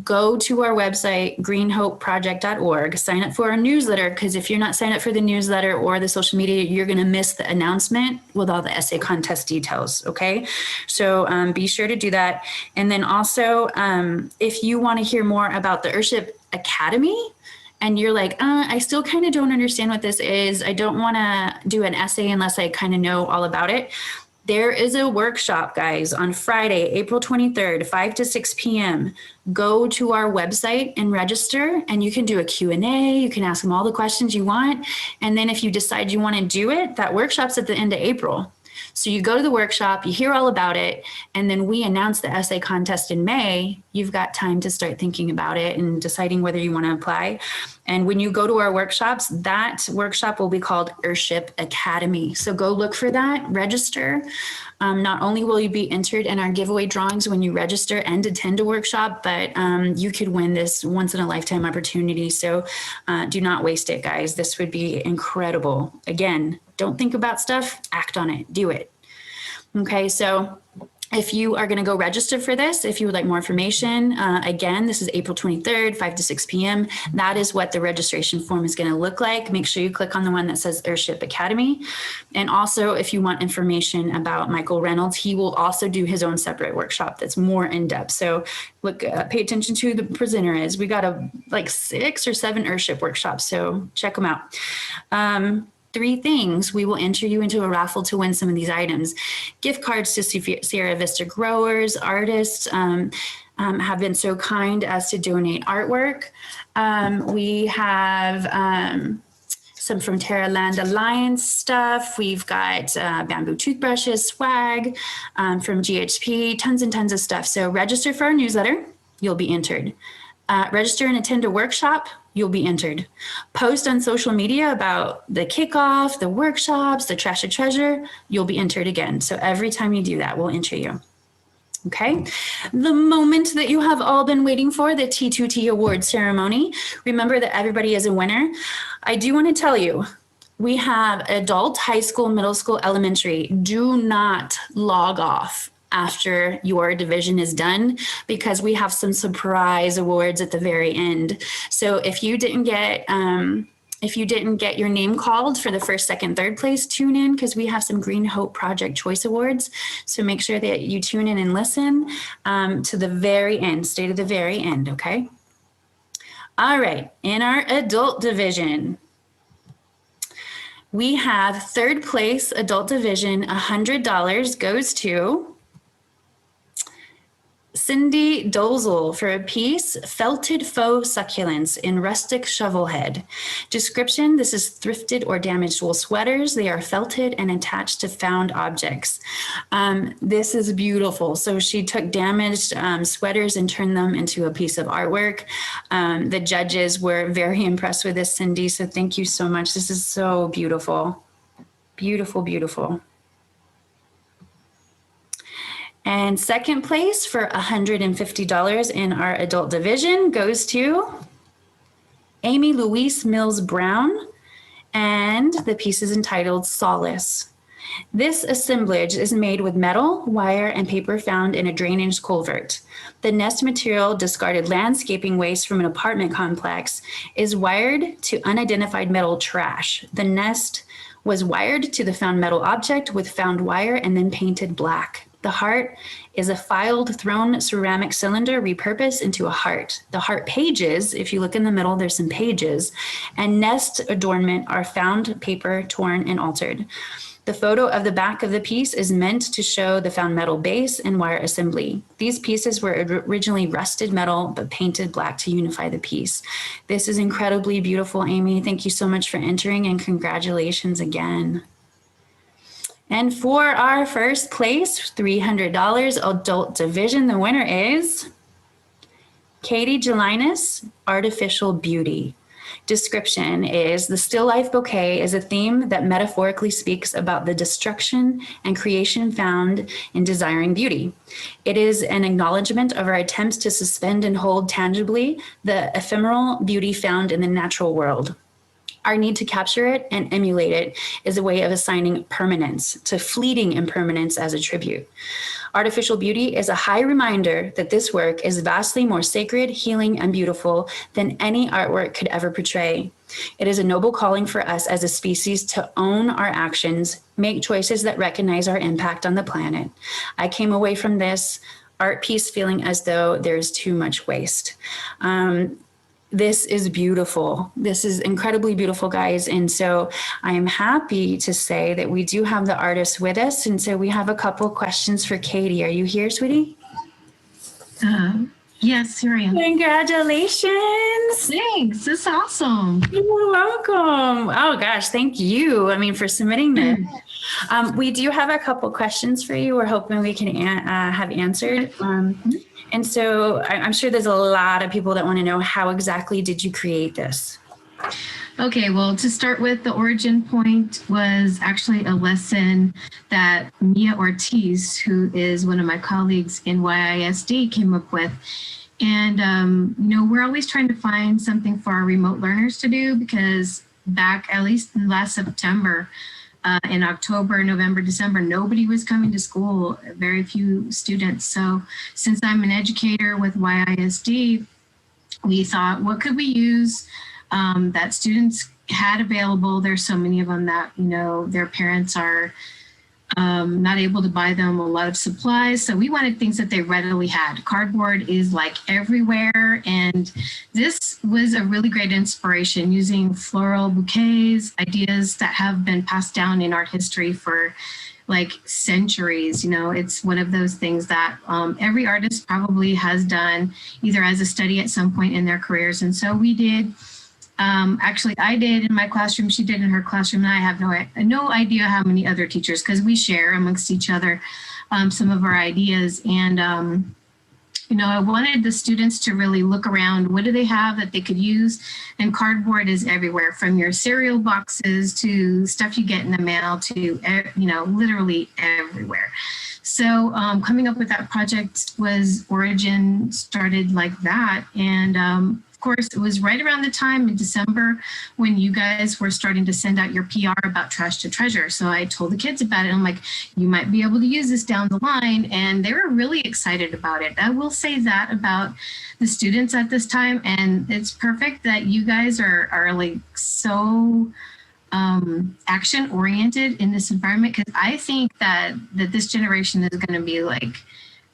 Go to our website, greenhopeproject.org, sign up for our newsletter, because if you're not signed up for the newsletter or the social media, you're going to miss the announcement with all the essay contest details. Okay, so be sure to do that. And then also, if you want to hear more about the Earthship Academy and you're like, I still kind of don't understand what this is, I don't want to do an essay unless I kind of know all about it, there is a workshop, guys, on Friday, April 23rd, 5 to 6 p.m. Go to our website and register, and you can do a Q&A. You can ask them all the questions you want. And then if you decide you want to do it, that workshop's at the end of April. So you go to the workshop, you hear all about it, and then we announce the essay contest in May. You've got time to start thinking about it and deciding whether you want to apply. And when you go to our workshops, that workshop will be called Earthship Academy. So go look for that, register. Not only will you be entered in our giveaway drawings when you register and attend a workshop, but you could win this once in a lifetime opportunity. So do not waste it, guys. This would be incredible. Again, don't think about stuff, act on it, do it. Okay, so if you are going to go register for this, if you would like more information, again, this is April 23rd, 5 to 6 p.m. That is what the registration form is going to look like. Make sure you click on the one that says Earthship Academy. And also, if you want information about Michael Reynolds, he will also do his own separate workshop that's more in-depth. So look, pay attention to who the presenter is. We got like 6 or 7 Earthship workshops, so check them out. 3 things. We will enter you into a raffle to win some of these items. Gift cards to Sierra Vista growers, artists have been so kind as to donate artwork. We have some from Terra Land Alliance stuff. We've got bamboo toothbrushes, swag from GHP, tons and tons of stuff. So register for our newsletter, you'll be entered. Register and attend a workshop, you'll be entered. Post on social media about the kickoff, the workshops, the trash or treasure, you'll be entered again. So every time you do that, we'll enter you. Okay, the moment that you have all been waiting for, the T2T award ceremony. Remember that everybody is a winner. I do want to tell you, we have adult, high school, middle school, elementary. Do not log off after your division is done, because we have some surprise awards at the very end. So if you didn't get your name called for the first, second, third place, tune in, because we have some Green Hope Project Choice Awards. So make sure that you tune in and listen to the very end, stay to the very end, okay? All right, in our adult division, we have 3rd place adult division, $100 goes to Cindy Dozel for a piece, Felted Faux Succulents in Rustic Shovelhead. Description, this is thrifted or damaged wool sweaters. They are felted and attached to found objects. This is beautiful. So she took damaged sweaters and turned them into a piece of artwork. The judges were very impressed with this, Cindy. So thank you so much. This is so beautiful. Beautiful, beautiful. And 2nd place for $150 in our adult division goes to Amy Louise Mills Brown, and the piece is entitled Solace. This assemblage is made with metal, wire, and paper found in a drainage culvert. The nest material, discarded landscaping waste from an apartment complex, is wired to unidentified metal trash. The nest was wired to the found metal object with found wire and then painted black. The heart is a filed thrown ceramic cylinder repurposed into a heart. The heart pages, if you look in the middle, there's some pages, and nest adornment are found paper torn and altered. The The photo of the back of the piece is meant to show the found metal base and wire assembly. These pieces were originally rusted metal, but painted black to unify the piece. This is incredibly beautiful, Amy. Thank you so much for entering, and congratulations again. And for our first place, $300 adult division, the winner is Katie Gelinas, Artificial Beauty. Description is: the still life bouquet is a theme that metaphorically speaks about the destruction and creation found in desiring beauty. It is an acknowledgement of our attempts to suspend and hold tangibly the ephemeral beauty found in the natural world. Our need to capture it and emulate it is a way of assigning permanence to fleeting impermanence as a tribute. Artificial beauty is a high reminder that this work is vastly more sacred, healing, and beautiful than any artwork could ever portray. It is a noble calling for us as a species to own our actions, make choices that recognize our impact on the planet. I came away from this art piece feeling as though there's too much waste. This is beautiful. This is incredibly beautiful, guys. And so I am happy to say that we do have the artist with us. And so we have a couple questions for Katie. Are you here, sweetie? Yes, here I am. Congratulations. Thanks. This is awesome. You're welcome. Oh gosh, thank you. I mean, for submitting this. We do have a couple questions for you. We're hoping we can have answered. And so I'm sure there's a lot of people that want to know, how exactly did you create this? Okay, well, to start with, the origin point was actually a lesson that Mia Ortiz, who is one of my colleagues in YISD, came up with. And, we're always trying to find something for our remote learners to do, because back at least in last September, in October, November, December, nobody was coming to school, very few students. So since I'm an educator with YISD, we thought, what could we use that students had available? There's so many of them that, their parents are not able to buy them a lot of supplies. So we wanted things that they readily had. Cardboard is like everywhere. And this was a really great inspiration, using floral bouquets, ideas that have been passed down in art history for like centuries. It's one of those things that every artist probably has done either as a study at some point in their careers. And so we did. Actually, I did in my classroom, she did in her classroom, and I have no idea how many other teachers, because we share amongst each other some of our ideas. And, I wanted the students to really look around. What do they have that they could use? And cardboard is everywhere, from your cereal boxes to stuff you get in the mail to, literally everywhere. So coming up with that project origin started like that. And of course, it was right around the time in December when you guys were starting to send out your PR about Trash to Treasure. So I told the kids about it. I'm like, you might be able to use this down the line. And they were really excited about it. I will say that about the students at this time. And it's perfect that you guys are like so action oriented in this environment, because I think that this generation is going to be like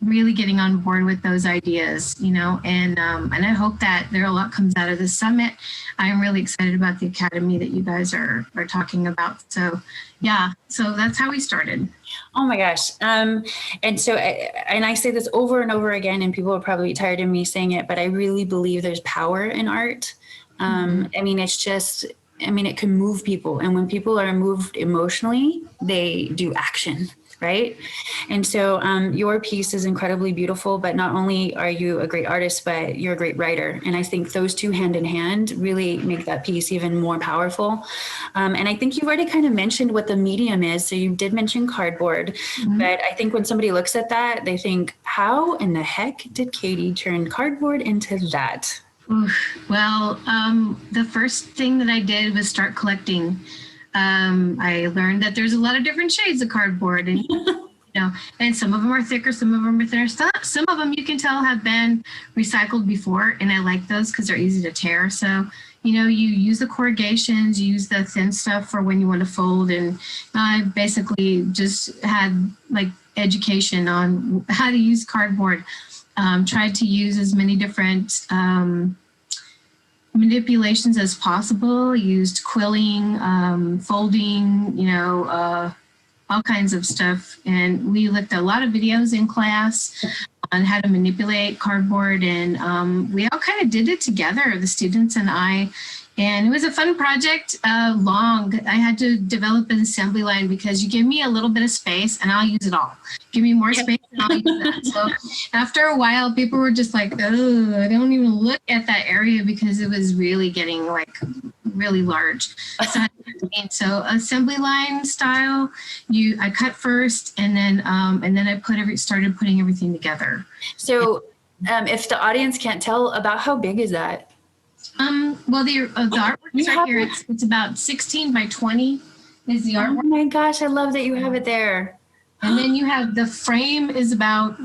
really getting on board with those ideas, and I hope that a lot comes out of this summit. I'm really excited about the academy that you guys are talking about. So yeah, so that's how we started. Oh my gosh. And so, and I say this over and over again, and people are probably tired of me saying it, but I really believe there's power in art. It can move people. And when people are moved emotionally, they do action, right? And so your piece is incredibly beautiful, but not only are you a great artist, but you're a great writer. And I think those two hand in hand really make that piece even more powerful. And I think you've already kind of mentioned what the medium is. So you did mention cardboard, but I think when somebody looks at that, they think, how in the heck did Katie turn cardboard into that? Well, the first thing that I did was start collecting. I learned that there's a lot of different shades of cardboard, and and some of them are thicker, some of them are thinner. Some of them you can tell have been recycled before, and I like those because they're easy to tear. So you use the corrugations, you use the thin stuff for when you want to fold, and I basically just had like education on how to use cardboard. Tried to use as many different manipulations as possible, used quilling, folding, all kinds of stuff. And we looked at a lot of videos in class on how to manipulate cardboard, and we all kind of did it together, the students and I. And it was a fun project, long. I had to develop an assembly line because you give me a little bit of space and I'll use it all. Give me more space and I'll use that. So after a while, people were just like, oh, I don't even look at that area because it was really getting like really large. So assembly line style, I cut first and then I started putting everything together. So if the audience can't tell, about how big is that? Well, the artwork's right here. It's about 16 by 20 is the artwork. Oh my gosh, I love that you have it there. And then you have the frame is about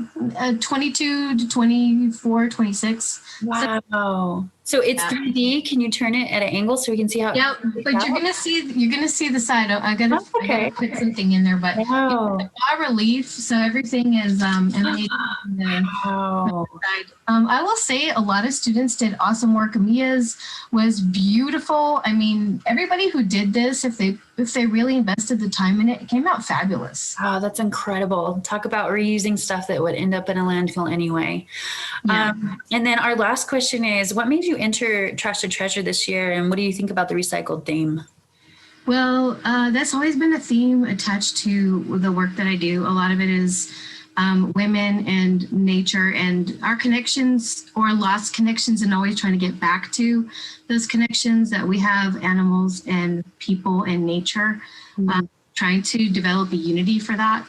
22 to 24, 26. Wow. So it's 3D. Can you turn it at an angle so we can see how? Yeah, but you're gonna see the side. I gotta put something in there, but Wow. it's bas relief, so everything is emanating from the side. I will say a lot of students did awesome work. Mia's was beautiful. I mean, everybody who did this, if they really invested the time in it, it came out fabulous. Wow, that's incredible. Talk about reusing stuff that would end up in a landfill anyway. Yeah. And then our last question is, what made you enter Trash to Treasure this year, and what do you think about the recycled theme? Well, that's always been a theme attached to the work that I do. A lot of it is women and nature and our connections or lost connections, and always trying to get back to those connections that we have, animals and people and nature, trying to develop a unity for that.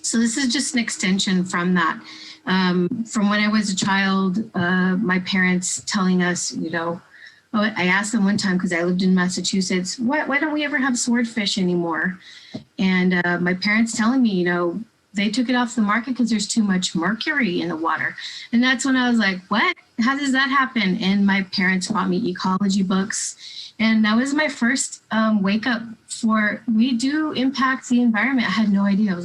So this is just an extension from that. From when I was a child, my parents telling us, I asked them one time, because I lived in Massachusetts, why don't we ever have swordfish anymore? And my parents telling me, they took it off the market because there's too much mercury in the water. And that's when I was like, what? How does that happen? And my parents bought me ecology books. And that was my first wake up for, we do impact the environment. I had no idea.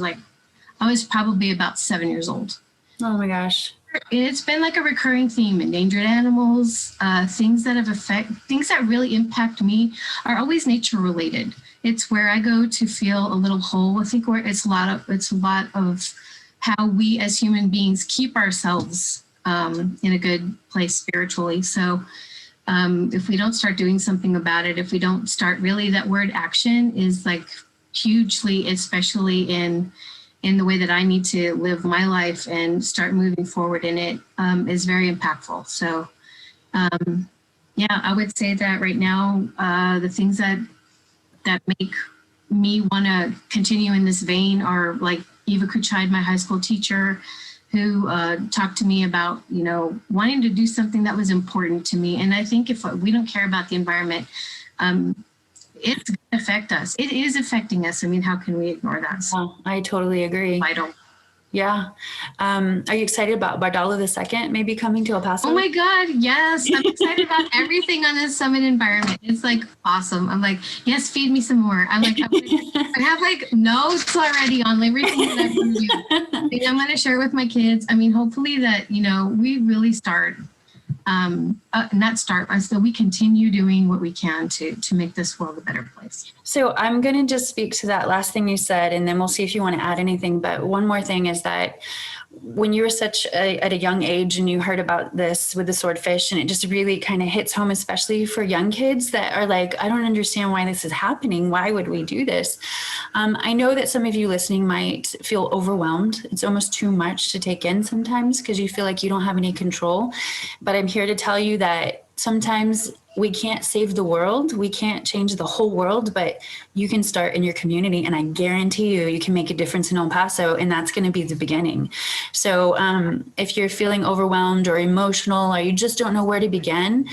I was probably about 7 years old. Oh my gosh. It's been like a recurring theme. Endangered animals, things that really impact me are always nature related. It's where I go to feel a little whole. I think it's a lot of how we as human beings keep ourselves in a good place spiritually. So if we don't start doing something about it, if we don't start really, that word action is like hugely, especially in the way that I need to live my life and start moving forward in it, is very impactful. So I would say that right now, the things that make me want to continue in this vein are like Eva Kuchide, my high school teacher, who talked to me about, wanting to do something that was important to me. And I think if we don't care about the environment, it's going to affect us. It is affecting us. I mean, how can we ignore that? Oh, I totally agree. Vital. Yeah. Are you excited about Bardala II maybe coming to El Paso? Oh my God, yes. I'm excited about everything on this summit environment. It's like awesome. I'm like, yes, feed me some more. I'm like, I have like notes already on everything that I'm going to do. I'm going to share with my kids. I mean, hopefully that, we really start, so we continue doing what we can to make this world a better place. So I'm going to just speak to that last thing you said, and then we'll see if you want to add anything. But one more thing is that when you were at a young age and you heard about this with the swordfish, and it just really kind of hits home, especially for young kids that are like, I don't understand why this is happening. Why would we do this? I know that some of you listening might feel overwhelmed. It's almost too much to take in sometimes because you feel like you don't have any control. But I'm here to tell you that sometimes we can't save the world. We can't change the whole world, but you can start in your community. And I guarantee you can make a difference in El Paso, and that's going to be the beginning. So if you're feeling overwhelmed or emotional, or you just don't know where to begin,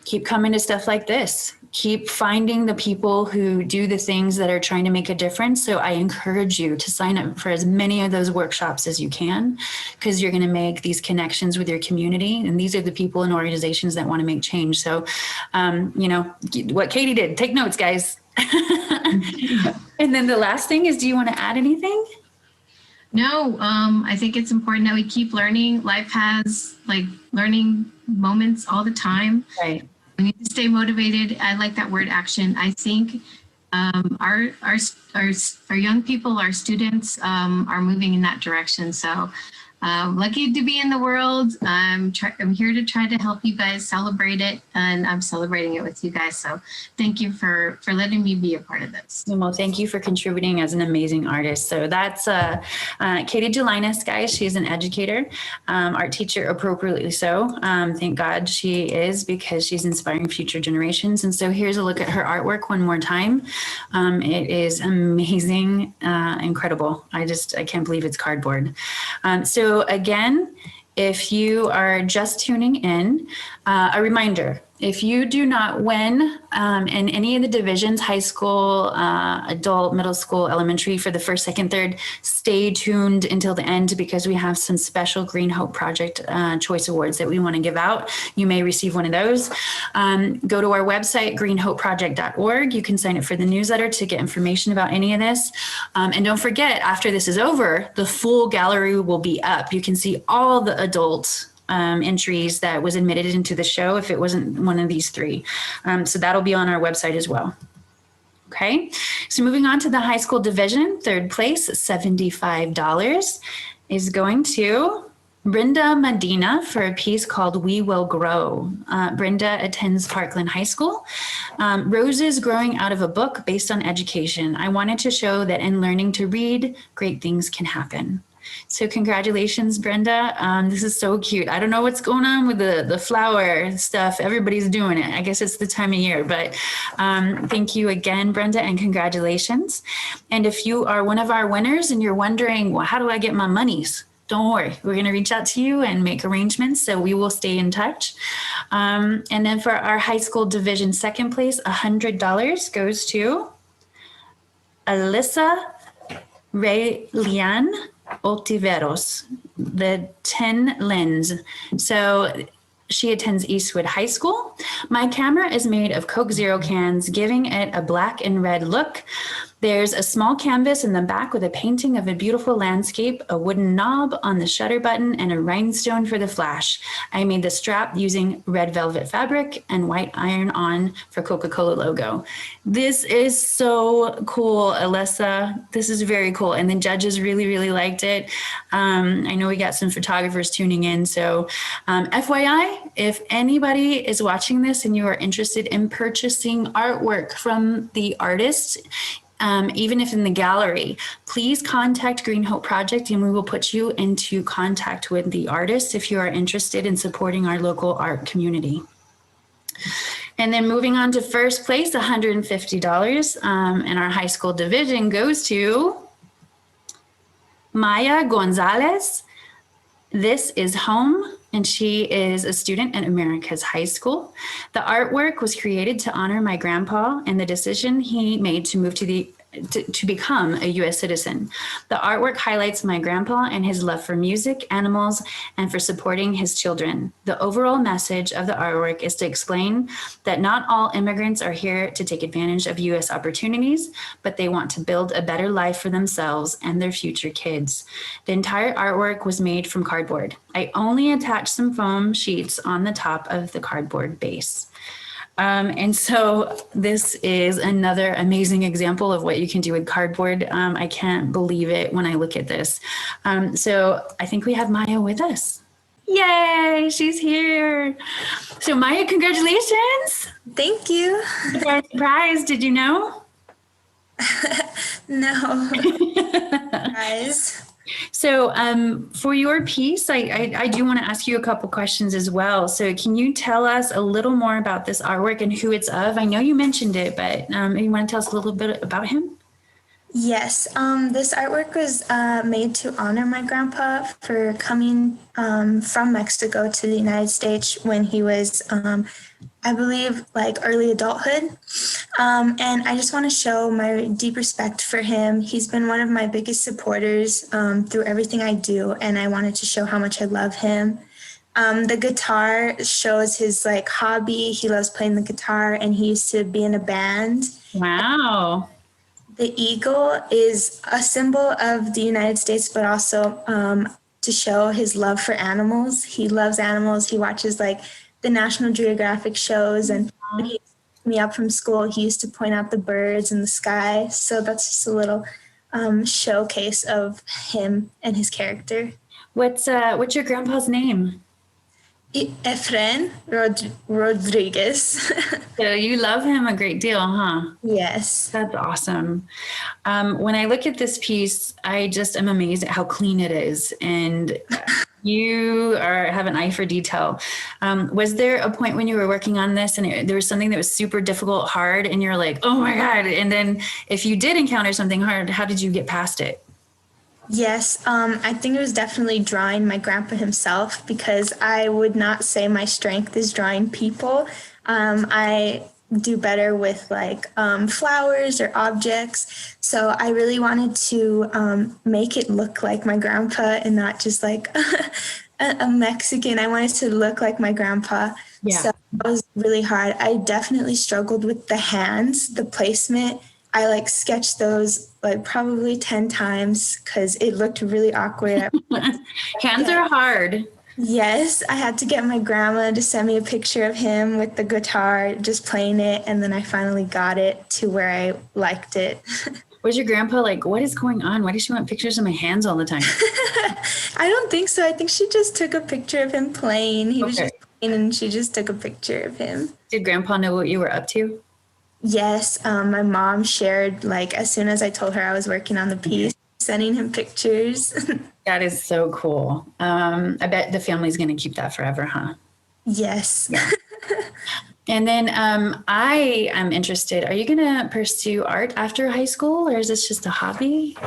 keep coming to stuff like this. Keep finding the people who do the things that are trying to make a difference. So I encourage you to sign up for as many of those workshops as you can, because you're going to make these connections with your community. And these are the people and organizations that want to make change. So, what Katie did, take notes, guys. And then the last thing is, do you want to add anything? No, I think it's important that we keep learning. Life has like learning moments all the time. Right. We need to stay motivated. I like that word action. I think our young people, our students are moving in that direction. So lucky to be in the world. I'm here to try to help you guys celebrate it, and I'm celebrating it with you guys. So thank you for letting me be a part of this. Well, thank you for contributing as an amazing artist. So that's Katie Gelinas, guys. She's an educator, art teacher, appropriately so. Thank God she is, because she's inspiring future generations. And so here's a look at her artwork one more time. It is amazing, incredible. I can't believe it's cardboard. So again, if you are just tuning in, a reminder, if you do not win in any of the divisions, high school, adult, middle school, elementary, for the first, second, third, stay tuned until the end, because we have some special Green Hope Project Choice Awards that we want to give out. You may receive one of those. Go to our website, greenhopeproject.org. You can sign up for the newsletter to get information about any of this. And don't forget, after this is over, the full gallery will be up. You can see all the adult entries that was admitted into the show if it wasn't one of these three. So that'll be on our website as well. Okay, so moving on to the high school division, third place, $75 is going to Brenda Medina for a piece called We Will Grow. Brenda attends Parkland High School. Roses growing out of a book based on education. I wanted to show that in learning to read, great things can happen. So congratulations, Brenda. This is so cute. I don't know what's going on with the flower stuff. Everybody's doing it. I guess it's the time of year, but thank you again, Brenda, and congratulations. And if you are one of our winners and you're wondering, well, how do I get my monies? Don't worry, we're going to reach out to you and make arrangements, so we will stay in touch. And then for our high school division second place, $100 goes to Alyssa Raylian Oltiveros, the 10 lens. So she attends Eastwood High School. My camera is made of Coke Zero cans, giving it a black and red look. There's a small canvas in the back with a painting of a beautiful landscape, a wooden knob on the shutter button, and a rhinestone for the flash. I made the strap using red velvet fabric and white iron-on for Coca-Cola logo. This is so cool, Alyssa. This is very cool. And the judges really, really liked it. I know we got some photographers tuning in. So FYI, if anybody is watching this and you are interested in purchasing artwork from the artist, even if in the gallery, please contact Green Hope Project and we will put you into contact with the artist if you are interested in supporting our local art community. And then moving on to first place, $150 in our high school division goes to Maya Gonzalez. This is home, and she is a student at America's High School. The artwork was created to honor my grandpa and the decision he made to move to become a U.S. citizen. The artwork highlights my grandpa and his love for music, animals, and for supporting his children. The overall message of the artwork is to explain that not all immigrants are here to take advantage of U.S. opportunities, but they want to build a better life for themselves and their future kids. The entire artwork was made from cardboard. I only attached some foam sheets on the top of the cardboard base. And so this is another amazing example of what you can do with cardboard. I can't believe it when I look at this. So I think we have Maya with us. Yay, she's here. So Maya, congratulations. Thank you. Surprise, did you know? No. Guys. So for your piece, I do want to ask you a couple questions as well. So can you tell us a little more about this artwork and who it's of? I know you mentioned it, but you want to tell us a little bit about him? Yes, this artwork was made to honor my grandpa for coming from Mexico to the United States when he was, I believe, like early adulthood. And I just want to show my deep respect for him. He's been one of my biggest supporters through everything I do, and I wanted to show how much I love him. The guitar shows his like hobby. He loves playing the guitar, and he used to be in a band. Wow. The eagle is a symbol of the United States, but also to show his love for animals. He loves animals. He watches like the National Geographic shows, and when he's me up from school, he used to point out the birds in the sky. So that's just a little showcase of him and his character. What's your grandpa's name? Efren Rodriguez. So you love him a great deal, huh? Yes. That's awesome. When I look at this piece, I just am amazed at how clean it is. And you have an eye for detail. Was there a point when you were working on this and there was something that was super difficult, hard, and you're like, oh my God. And then if you did encounter something hard, how did you get past it? Yes, I think it was definitely drawing my grandpa himself, because I would not say my strength is drawing people. I do better with like flowers or objects. So I really wanted to make it look like my grandpa and not just like a Mexican. I wanted to look like my grandpa. Yeah. So it was really hard. I definitely struggled with the hands, the placement. I like sketched those like probably 10 times because it looked really awkward. Hands are hard. Yes, I had to get my grandma to send me a picture of him with the guitar, just playing it. And then I finally got it to where I liked it. Was your grandpa like, what is going on? Why does she want pictures of my hands all the time? I don't think so. I think she just took a picture of him playing. He was Okay. just playing and she just took a picture of him. Did grandpa know what you were up to? Yes, my mom shared, like, as soon as I told her I was working on the piece, sending him pictures. That is so cool. I bet the family's going to keep that forever, huh? Yes. And then I am interested. Are you going to pursue art after high school, or is this just a hobby?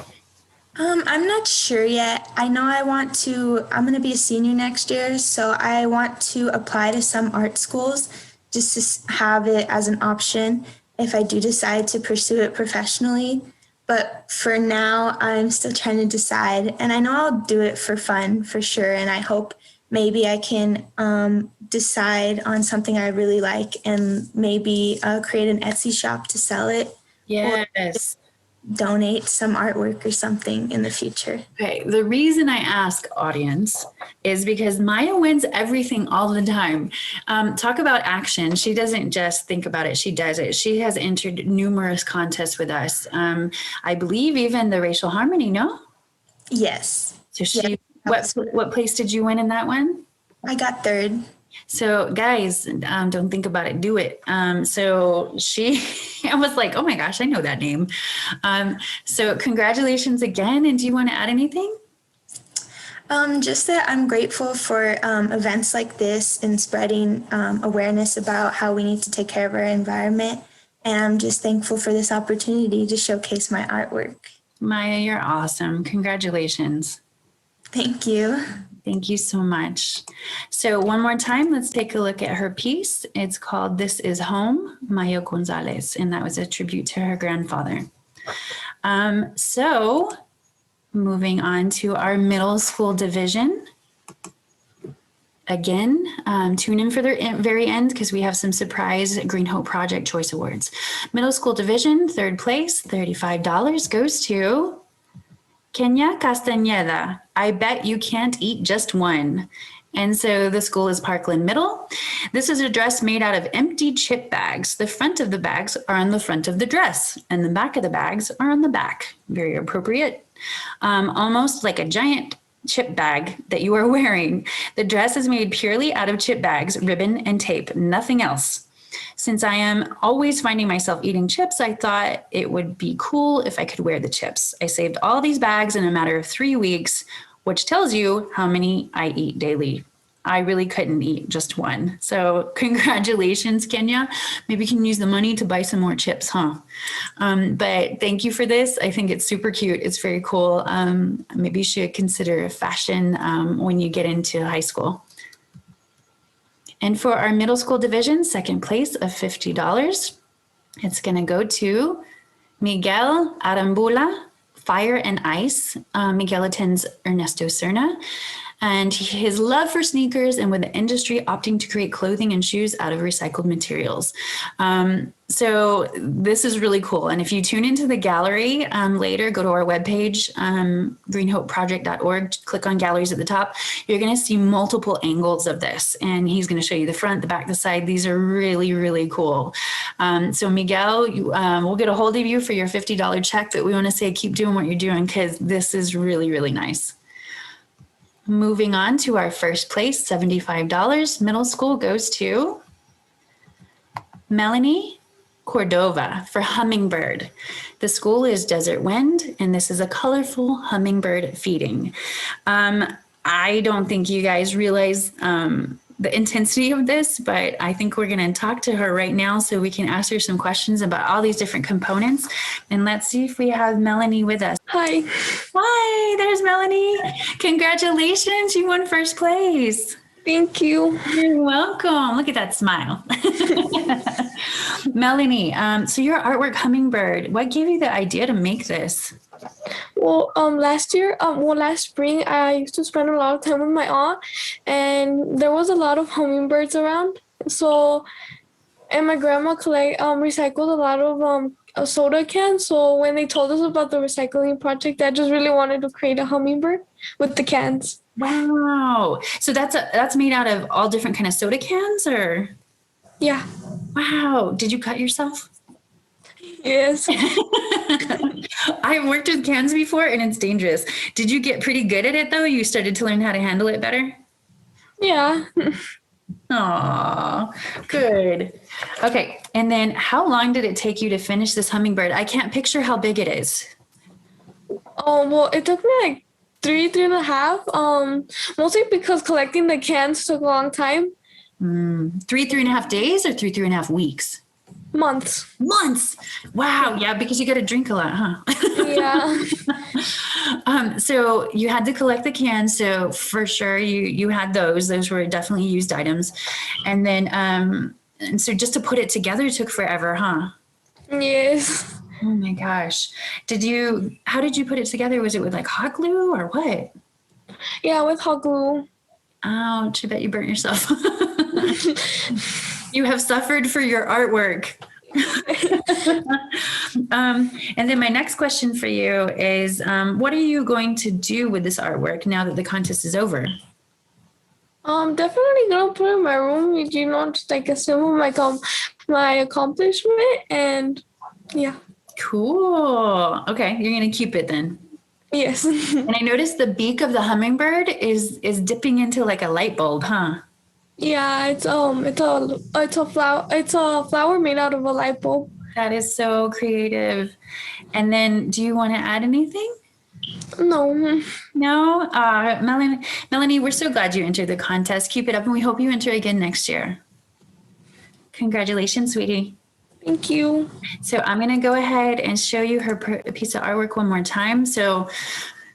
I'm not sure yet. I know I'm going to be a senior next year, so I want to apply to some art schools just to have it as an option if I do decide to pursue it professionally. But for now, I'm still trying to decide. And I know I'll do it for fun, for sure. And I hope maybe I can decide on something I really like and maybe create an Etsy shop to sell it. Yes. Donate some artwork or something in the future. Okay, the reason I ask, audience, is because Maya wins everything all the time. Talk about action. She doesn't just think about it, she does it. She has entered numerous contests with us. I believe even the Racial Harmony, no? Yes. So what place did you win in that one? I got third. So guys, don't think about it, do it. So she, I was like, oh my gosh, I know that name. So congratulations again. And do you want to add anything? Just that I'm grateful for events like this and spreading awareness about how we need to take care of our environment. And I'm just thankful for this opportunity to showcase my artwork. Maya, you're awesome. Congratulations. Thank you. Thank you so much. So one more time, let's take a look at her piece. It's called This Is Home, Maya Gonzalez, and that was a tribute to her grandfather. So moving on to our middle school division. Again, tune in for the very end because we have some surprise Green Hope Project Choice Awards. Middle school division, third place, $35 goes to Kenya Castañeda. I bet you can't eat just one. And so the school is Parkland Middle. This is a dress made out of empty chip bags. The front of the bags are on the front of the dress, and the back of the bags are on the back. Very appropriate. Almost like a giant chip bag that you are wearing. The dress is made purely out of chip bags, ribbon, and tape, nothing else. Since I am always finding myself eating chips, I thought it would be cool if I could wear the chips. I saved all these bags in a matter of 3 weeks, which tells you how many I eat daily. I really couldn't eat just one. So congratulations, Kenya. Maybe you can use the money to buy some more chips, huh? But thank you for this. I think it's super cute. It's very cool. Maybe you should consider fashion when you get into high school. And for our middle school division, second place of $50, it's going to go to Miguel Arambula, Fire and Ice. Miguel attends Ernesto Serna. and his love for sneakers, and with the industry opting to create clothing and shoes out of recycled materials. So this is really cool. And if you tune into the gallery later, go to our webpage, greenhopeproject.org, click on galleries at the top, you're going to see multiple angles of this. And he's going to show you the front, the back, the side. These are really, really cool. So Miguel, we'll get a hold of you for your $50 check, but we want to say keep doing what you're doing because this is really, really nice. Moving on to our first place, $75. Middle school goes to Melanie Cordova for Hummingbird. The school is Desert Wind, and this is a colorful hummingbird feeding. I don't think you guys realize the intensity of this, but I think we're going to talk to her right now so we can ask her some questions about all these different components. And let's see if we have Melanie with us. Hi. Hi, there's Melanie. Congratulations, you won first place. Thank you. You're welcome. Look at that smile. Melanie, so your artwork Hummingbird, what gave you the idea to make this? Well, last spring, I used to spend a lot of time with my aunt, and there was a lot of hummingbirds around. So, and my grandma recycled a lot of soda cans. So when they told us about the recycling project, I just really wanted to create a hummingbird with the cans. Wow. So that's made out of all different kind of soda cans, or? Yeah. Wow. Did you cut yourself? Yes. I've worked with cans before and it's dangerous. Did you get pretty good at it though? You started to learn how to handle it better? Yeah. Aw, good. Okay. And then how long did it take you to finish this hummingbird? I can't picture how big it is. Well, it took me like three and a half. Mostly because collecting the cans took a long time. 3.5 days or 3.5 weeks? Months. Wow. Yeah, because you got to drink a lot, huh? Yeah. So you had to collect the cans. So for sure you had those. Those were definitely used items. And then, and so just to put it together took forever, huh? Yes. Oh my gosh. How did you put it together? Was it with like hot glue or what? Yeah, with hot glue. Ouch, I bet you burnt yourself. You have suffered for your artwork. And then my next question for you is, what are you going to do with this artwork now that the contest is over? Definitely gonna put it in my room, just like a symbol of my accomplishment, and yeah. Cool. Okay, you're gonna keep it then. Yes. And I noticed the beak of the hummingbird is dipping into like a light bulb, huh? Yeah, it's a flower made out of a light bulb. That is so creative. And then do you want to add anything? No. No? Melanie, we're so glad you entered the contest. Keep it up and we hope you enter again next year. Congratulations, sweetie. Thank you. So I'm going to go ahead and show you her piece of artwork one more time. So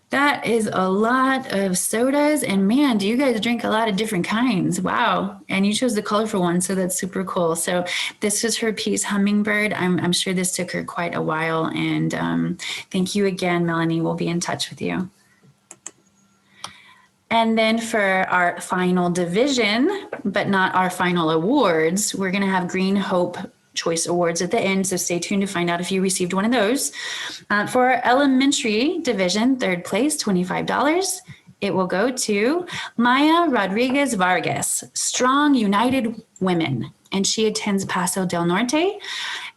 that is a lot of sodas, and man, do you guys drink a lot of different kinds. Wow. And you chose the colorful one, so that's super cool. So this was her piece, Hummingbird. I'm sure this took her quite a while, and thank you again, Melanie. We'll be in touch with you. And then for our final division, but not our final awards, we're going to have Green Hope Choice Awards at the end, so stay tuned to find out if you received one of those. For our elementary division, third place, $25. It will go to Maya Rodriguez Vargas, Strong United Women, and she attends Paso del Norte,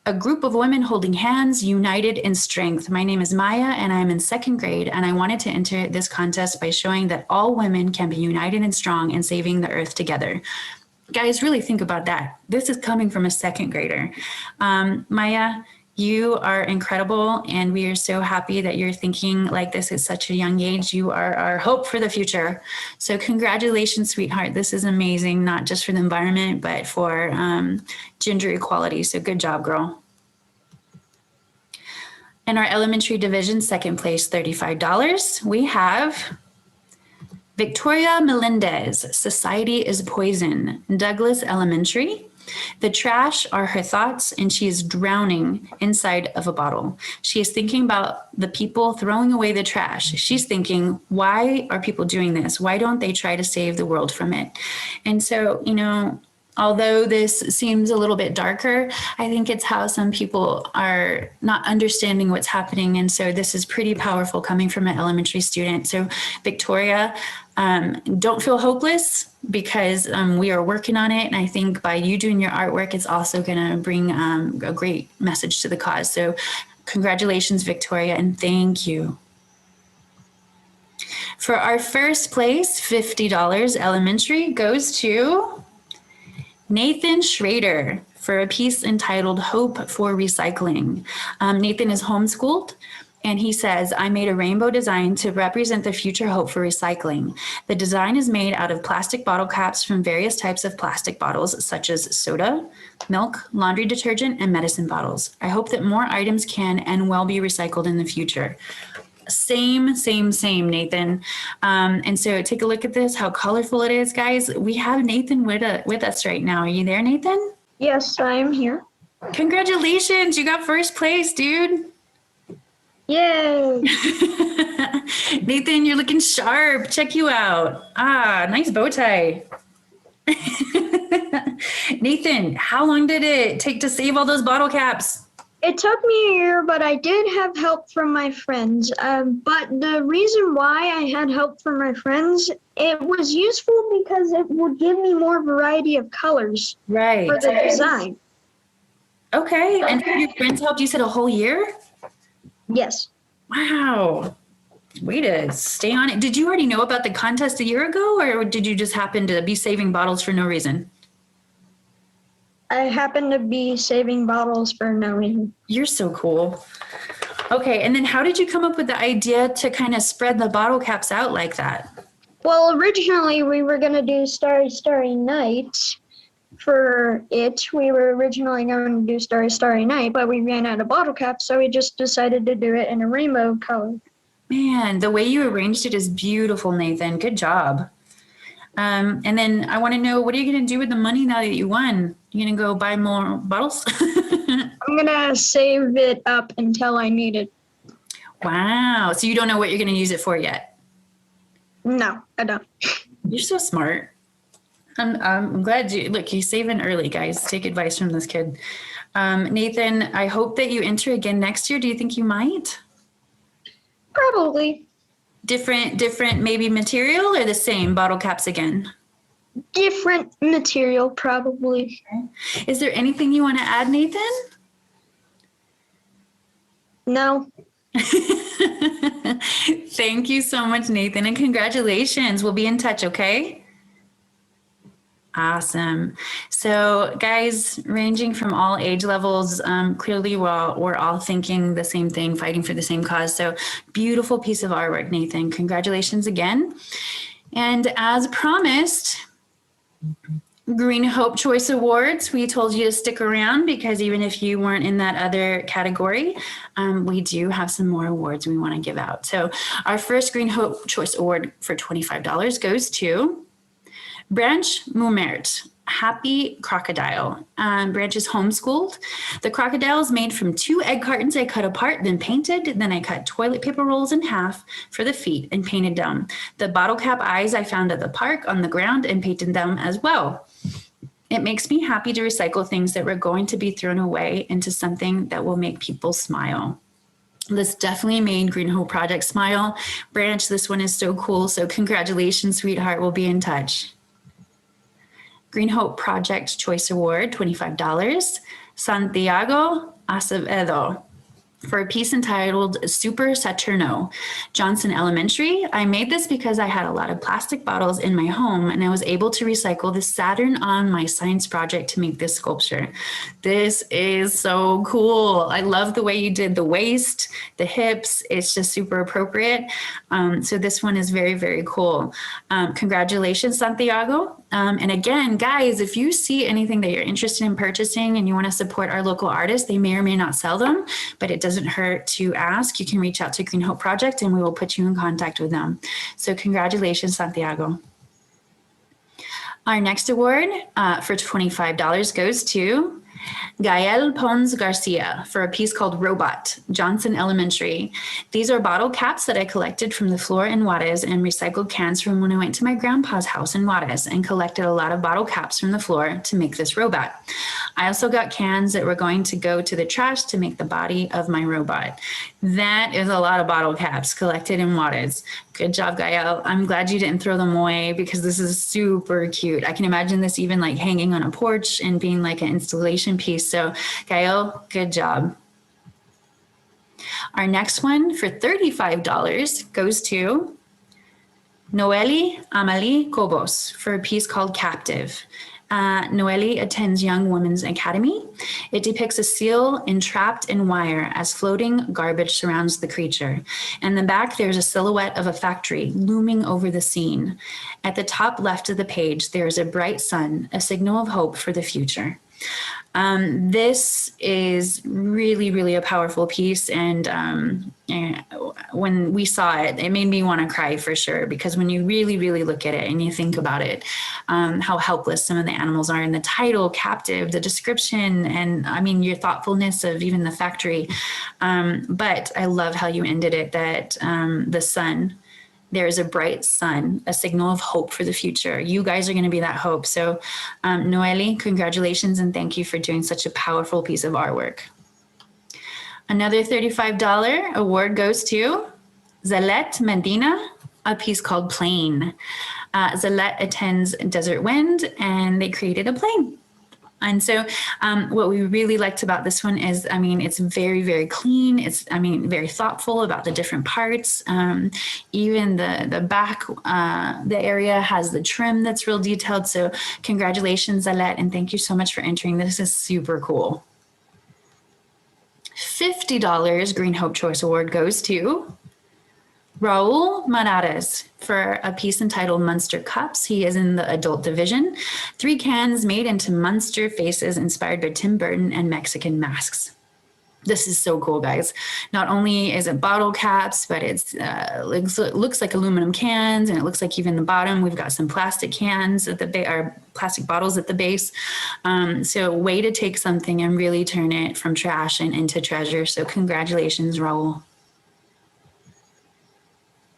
a group of women holding hands, united in strength. My name is Maya, and I'm in second grade, and I wanted to enter this contest by showing that all women can be united and strong in saving the earth together. Guys, really think about that. This is coming from a second grader. Maya, you are incredible, and we are so happy that you're thinking like this at such a young age. You are our hope for the future. So congratulations, sweetheart. This is amazing, not just for the environment, but for gender equality. So good job, girl. In our elementary division, second place, $35. We have Victoria Melendez, Society is Poison, Douglas Elementary. The trash are her thoughts, and she is drowning inside of a bottle. She is thinking about the people throwing away the trash. She's thinking, why are people doing this? Why don't they try to save the world from it? And so, you know, although this seems a little bit darker, I think it's how some people are not understanding what's happening. And so this is pretty powerful coming from an elementary student. So Victoria, don't feel hopeless, because we are working on it. And I think by you doing your artwork, it's also going to bring a great message to the cause. So congratulations, Victoria, and thank you. For our first place, $50 elementary goes to Nathan Schrader for a piece entitled Hope for Recycling. Nathan is homeschooled, and he says, I made a rainbow design to represent the future hope for recycling. The design is made out of plastic bottle caps from various types of plastic bottles, such as soda, milk, laundry detergent, and medicine bottles. I hope that more items can and will be recycled in the future. Same, Nathan. And so take a look at this, how colorful it is, guys. We have Nathan with us right now. Are you there, Nathan? Yes, I am here. Congratulations, you got first place, dude. Yay! Nathan, you're looking sharp. Check you out. Ah, nice bow tie. Nathan, how long did it take to save all those bottle caps? It took me a year, but I did have help from my friends. But the reason why I had help from my friends, it was useful because it would give me more variety of colors for the design. Okay, and your friends helped you said a whole year? Yes. Wow. Way to stay on it. Did you already know about the contest a year ago, or did you just happen to be saving bottles for no reason? I happened to be saving bottles for no reason. You're so cool. Okay, and then how did you come up with the idea to kind of spread the bottle caps out like that? Well, originally we were going to do Starry Starry Night. For it, we were originally going to do Starry Starry Night, but we ran out of bottle caps, so we just decided to do it in a rainbow color. Man, the way you arranged it is beautiful, Nathan. Good job. And then I want to know, what are you going to do with the money now that you won? You going to go buy more bottles? I'm going to save it up until I need it. Wow. So you don't know what you're going to use it for yet? No, I don't. You're so smart. I'm glad he's saving early, guys. Take advice from this kid. Nathan, I hope that you enter again next year. Do you think you might? Probably. Different maybe material, or the same bottle caps again? Different material, probably. Okay. Is there anything you want to add, Nathan? No. Thank you so much, Nathan, and congratulations. We'll be in touch, okay? Awesome. So guys, ranging from all age levels, clearly we're all thinking the same thing, fighting for the same cause. So beautiful piece of artwork, Nathan. Congratulations again. And as promised, Green Hope Choice Awards, we told you to stick around because even if you weren't in that other category, we do have some more awards we want to give out. So our first Green Hope Choice Award for $25 goes to Branch Mumert, Happy Crocodile. Branch is homeschooled. The crocodile is made from 2 egg cartons I cut apart, then painted. Then I cut toilet paper rolls in half for the feet and painted them. The bottle cap eyes I found at the park on the ground and painted them as well. It makes me happy to recycle things that were going to be thrown away into something that will make people smile. This definitely made Green Hope Project smile. Branch, this one is so cool. So congratulations, sweetheart. We'll be in touch. Green Hope Project Choice Award, $25. Santiago Acevedo for a piece entitled Super Saturno, Johnson Elementary. I made this because I had a lot of plastic bottles in my home and I was able to recycle the Saturn on my science project to make this sculpture. This is so cool. I love the way you did the waist, the hips. It's just super appropriate. So this one is very, very cool. Congratulations, Santiago. And again, guys, if you see anything that you're interested in purchasing and you want to support our local artists, they may or may not sell them, but it doesn't hurt to ask. You can reach out to Green Hope Project and we will put you in contact with them. So congratulations, Santiago. Our next award for $25 goes to Gael Pons Garcia for a piece called Robot, Johnson Elementary. These are bottle caps that I collected from the floor in Juarez and recycled cans from when I went to my grandpa's house in Juarez and collected a lot of bottle caps from the floor to make this robot. I also got cans that were going to go to the trash to make the body of my robot. That is a lot of bottle caps collected in Juarez. Good job, Gael. I'm glad you didn't throw them away because this is super cute. I can imagine this even like hanging on a porch and being like an installation piece. So Gael, good job. Our next one for $35 goes to Noeli Amalie Cobos for a piece called Captive. Noeli attends Young Women's Academy. It depicts a seal entrapped in wire as floating garbage surrounds the creature. In the back, there's a silhouette of a factory looming over the scene. At the top left of the page, there is a bright sun, a signal of hope for the future. This is really, really a powerful piece. And when we saw it, it made me want to cry for sure, because when you really, really look at it and you think about it, how helpless some of the animals are in the title, Captive, the description, and I mean, your thoughtfulness of even the factory. But I love how you ended it, that the sun, there is a bright sun, a signal of hope for the future. You guys are going to be that hope. So Noeli, congratulations, and thank you for doing such a powerful piece of artwork. Another $35 award goes to Zalet Medina, a piece called Plane. Zalet attends Desert Wind, and they created a plane. And so what we really liked about this one is, I mean, it's very, very clean. It's, I mean, very thoughtful about the different parts. Even the back, the area has the trim that's real detailed. So congratulations, Zalet, and thank you so much for entering. This is super cool. $50 Green Hope Choice Award goes to Raul Manares for a piece entitled Munster Cups. He is in the adult division. 3 cans made into Munster faces inspired by Tim Burton and Mexican masks. This is so cool, guys. Not only is it bottle caps, but it looks like aluminum cans, and it looks like even the bottom, we've got some plastic cans at the or plastic bottles at the base. So a way to take something and really turn it from trash and into treasure. So congratulations, Raul.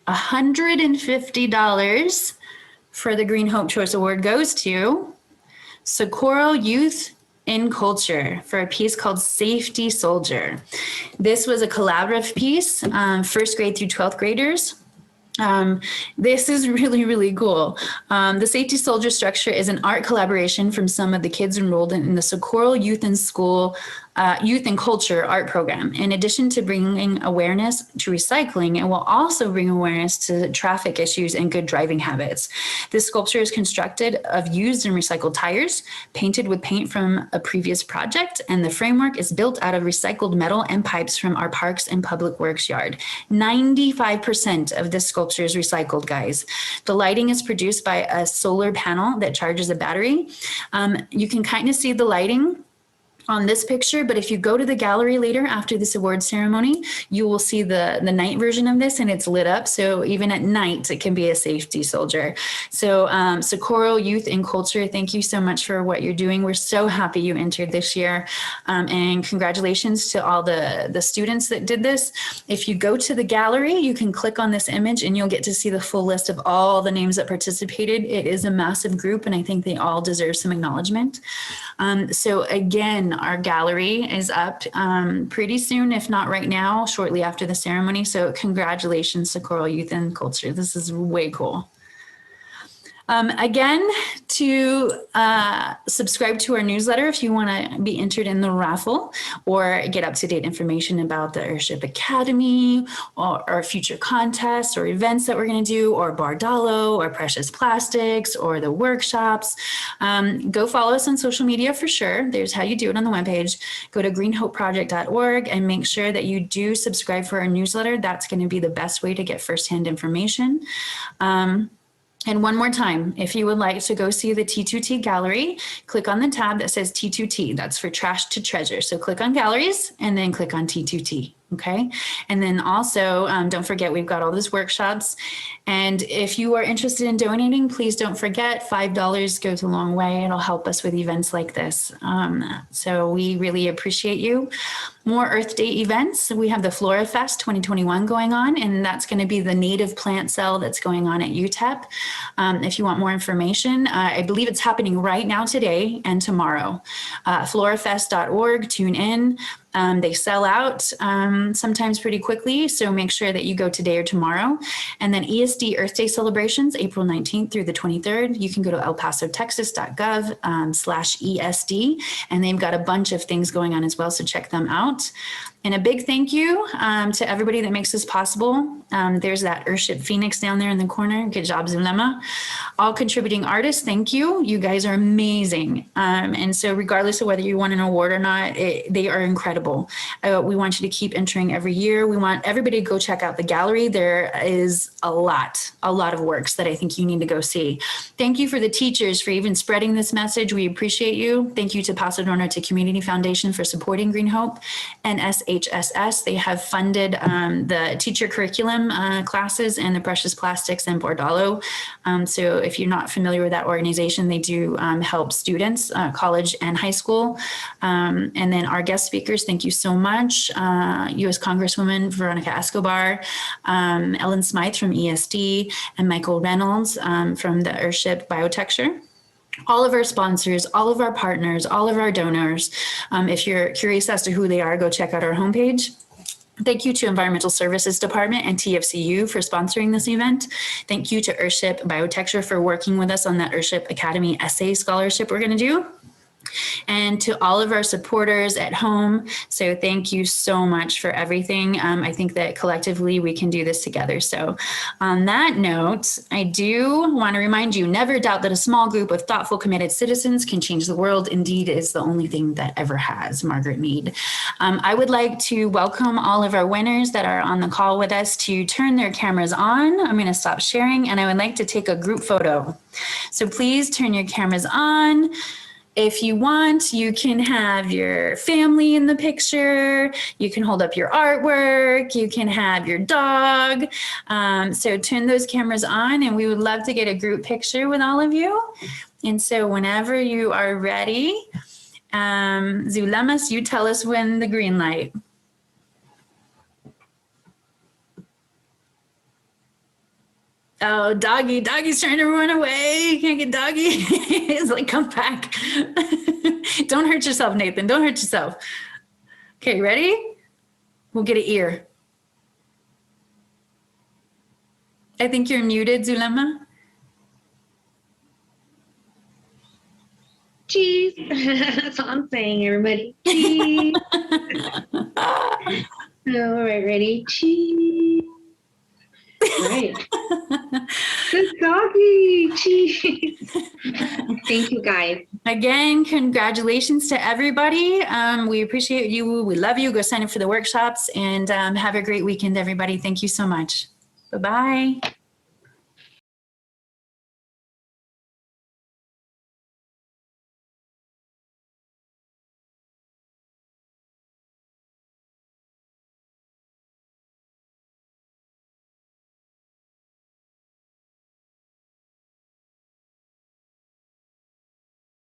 $150 for the Green Hope Choice Award goes to Socorro Youth in Culture for a piece called Safety Soldier. This was a collaborative piece, first grade through 12th graders. This is really, really cool. The Safety Soldier structure is an art collaboration from some of the kids enrolled in the Socorro Youth in Culture art program. In addition to bringing awareness to recycling, it will also bring awareness to traffic issues and good driving habits. This sculpture is constructed of used and recycled tires, painted with paint from a previous project, and the framework is built out of recycled metal and pipes from our parks and public works yard. 95% of this sculpture is recycled, guys. The lighting is produced by a solar panel that charges a battery. You can kind of see the lighting on this picture, but if you go to the gallery later after this award ceremony, you will see the night version of this, and it's lit up. So even at night, it can be a safety soldier. So Socorro Youth in Culture, thank you so much for what you're doing. We're so happy you entered this year. And congratulations to all the students that did this. If you go to the gallery, you can click on this image and you'll get to see the full list of all the names that participated. It is a massive group, and I think they all deserve some acknowledgement. So again, our gallery is up pretty soon, if not right now, shortly after the ceremony. So congratulations, Socorro Youth and Culture. This is way cool. Again, to subscribe to our newsletter if you want to be entered in the raffle or get up-to-date information about the Earthship Academy or future contests or events that we're going to do, or Bardalo or Precious Plastics or the workshops. Go follow us on social media for sure. There's how you do it on the webpage. Go to greenhopeproject.org and make sure that you do subscribe for our newsletter. That's going to be the best way to get firsthand information. And one more time, if you would like to go see the T2T gallery, click on the tab that says T2T. That's for Trash to Treasure. So click on Galleries and then click on T2T. Okay. And then also, don't forget, we've got all those workshops. And if you are interested in donating, please don't forget, $5 goes a long way. It'll help us with events like this. So we really appreciate you. More Earth Day events. We have the Flora Fest 2021 going on, and that's going to be the native plant cell that's going on at UTEP. If you want more information, I believe it's happening right now today and tomorrow. Florafest.org, tune in. They sell out sometimes pretty quickly, so make sure that you go today or tomorrow. And then ESD Earth Day celebrations, April 19th through the 23rd. You can go to elpasotexas.gov/ESD, and they've got a bunch of things going on as well, so check them out. And a big thank you to everybody that makes this possible. There's that Earthship Phoenix down there in the corner. Good job, Zulema. All contributing artists, thank you. You guys are amazing. And so regardless of whether you won an award or not, they are incredible. We want you to keep entering every year. We want everybody to go check out the gallery. There is a lot of works that I think you need to go see. Thank you for the teachers for even spreading this message. We appreciate you. Thank you to Pasadena to Community Foundation for supporting Green Hope and SHSS. They have funded the teacher curriculum classes and the precious plastics and Bordalo. So if you're not familiar with that organization, they do help students, college and high school. And then our guest speakers, thank you so much. U.S. Congresswoman Veronica Escobar, Ellen Smyth from ESD, and Michael Reynolds from the Earthship Biotexture. All of our sponsors, all of our partners, all of our donors. If you're curious as to who they are, go check out our homepage. Thank you to Environmental Services Department and TFCU for sponsoring this event. Thank you to Earthship Biotexture for working with us on that Earthship Academy Essay Scholarship we're going to do. And to all of our supporters at home. So thank you so much for everything. I think that collectively we can do this together. So on that note, I do want to remind you, never doubt that a small group of thoughtful, committed citizens can change the world. Indeed, it is the only thing that ever has. Margaret Mead. I would like to welcome all of our winners that are on the call with us to turn their cameras on. I'm going to stop sharing, and I would like to take a group photo. So please turn your cameras on. If you want, you can have your family in the picture. You can hold up your artwork. You can have your dog. So turn those cameras on, and we would love to get a group picture with all of you. And so whenever you are ready, Zulemas, you tell us when the green light. Oh, Doggy's trying to run away. You can't get Doggy. It's like, come back. Don't hurt yourself, Nathan. Don't hurt yourself. Okay, ready? We'll get an ear. I think you're muted, Zulema. Cheese. That's all I'm saying, everybody. Cheese. All right, ready? Cheese. Right. Good doggy. Cheese. Thank you, guys. Again, congratulations to everybody. We appreciate you. We love you. Go sign up for the workshops, and have a great weekend, everybody. Thank you so much. Bye-bye.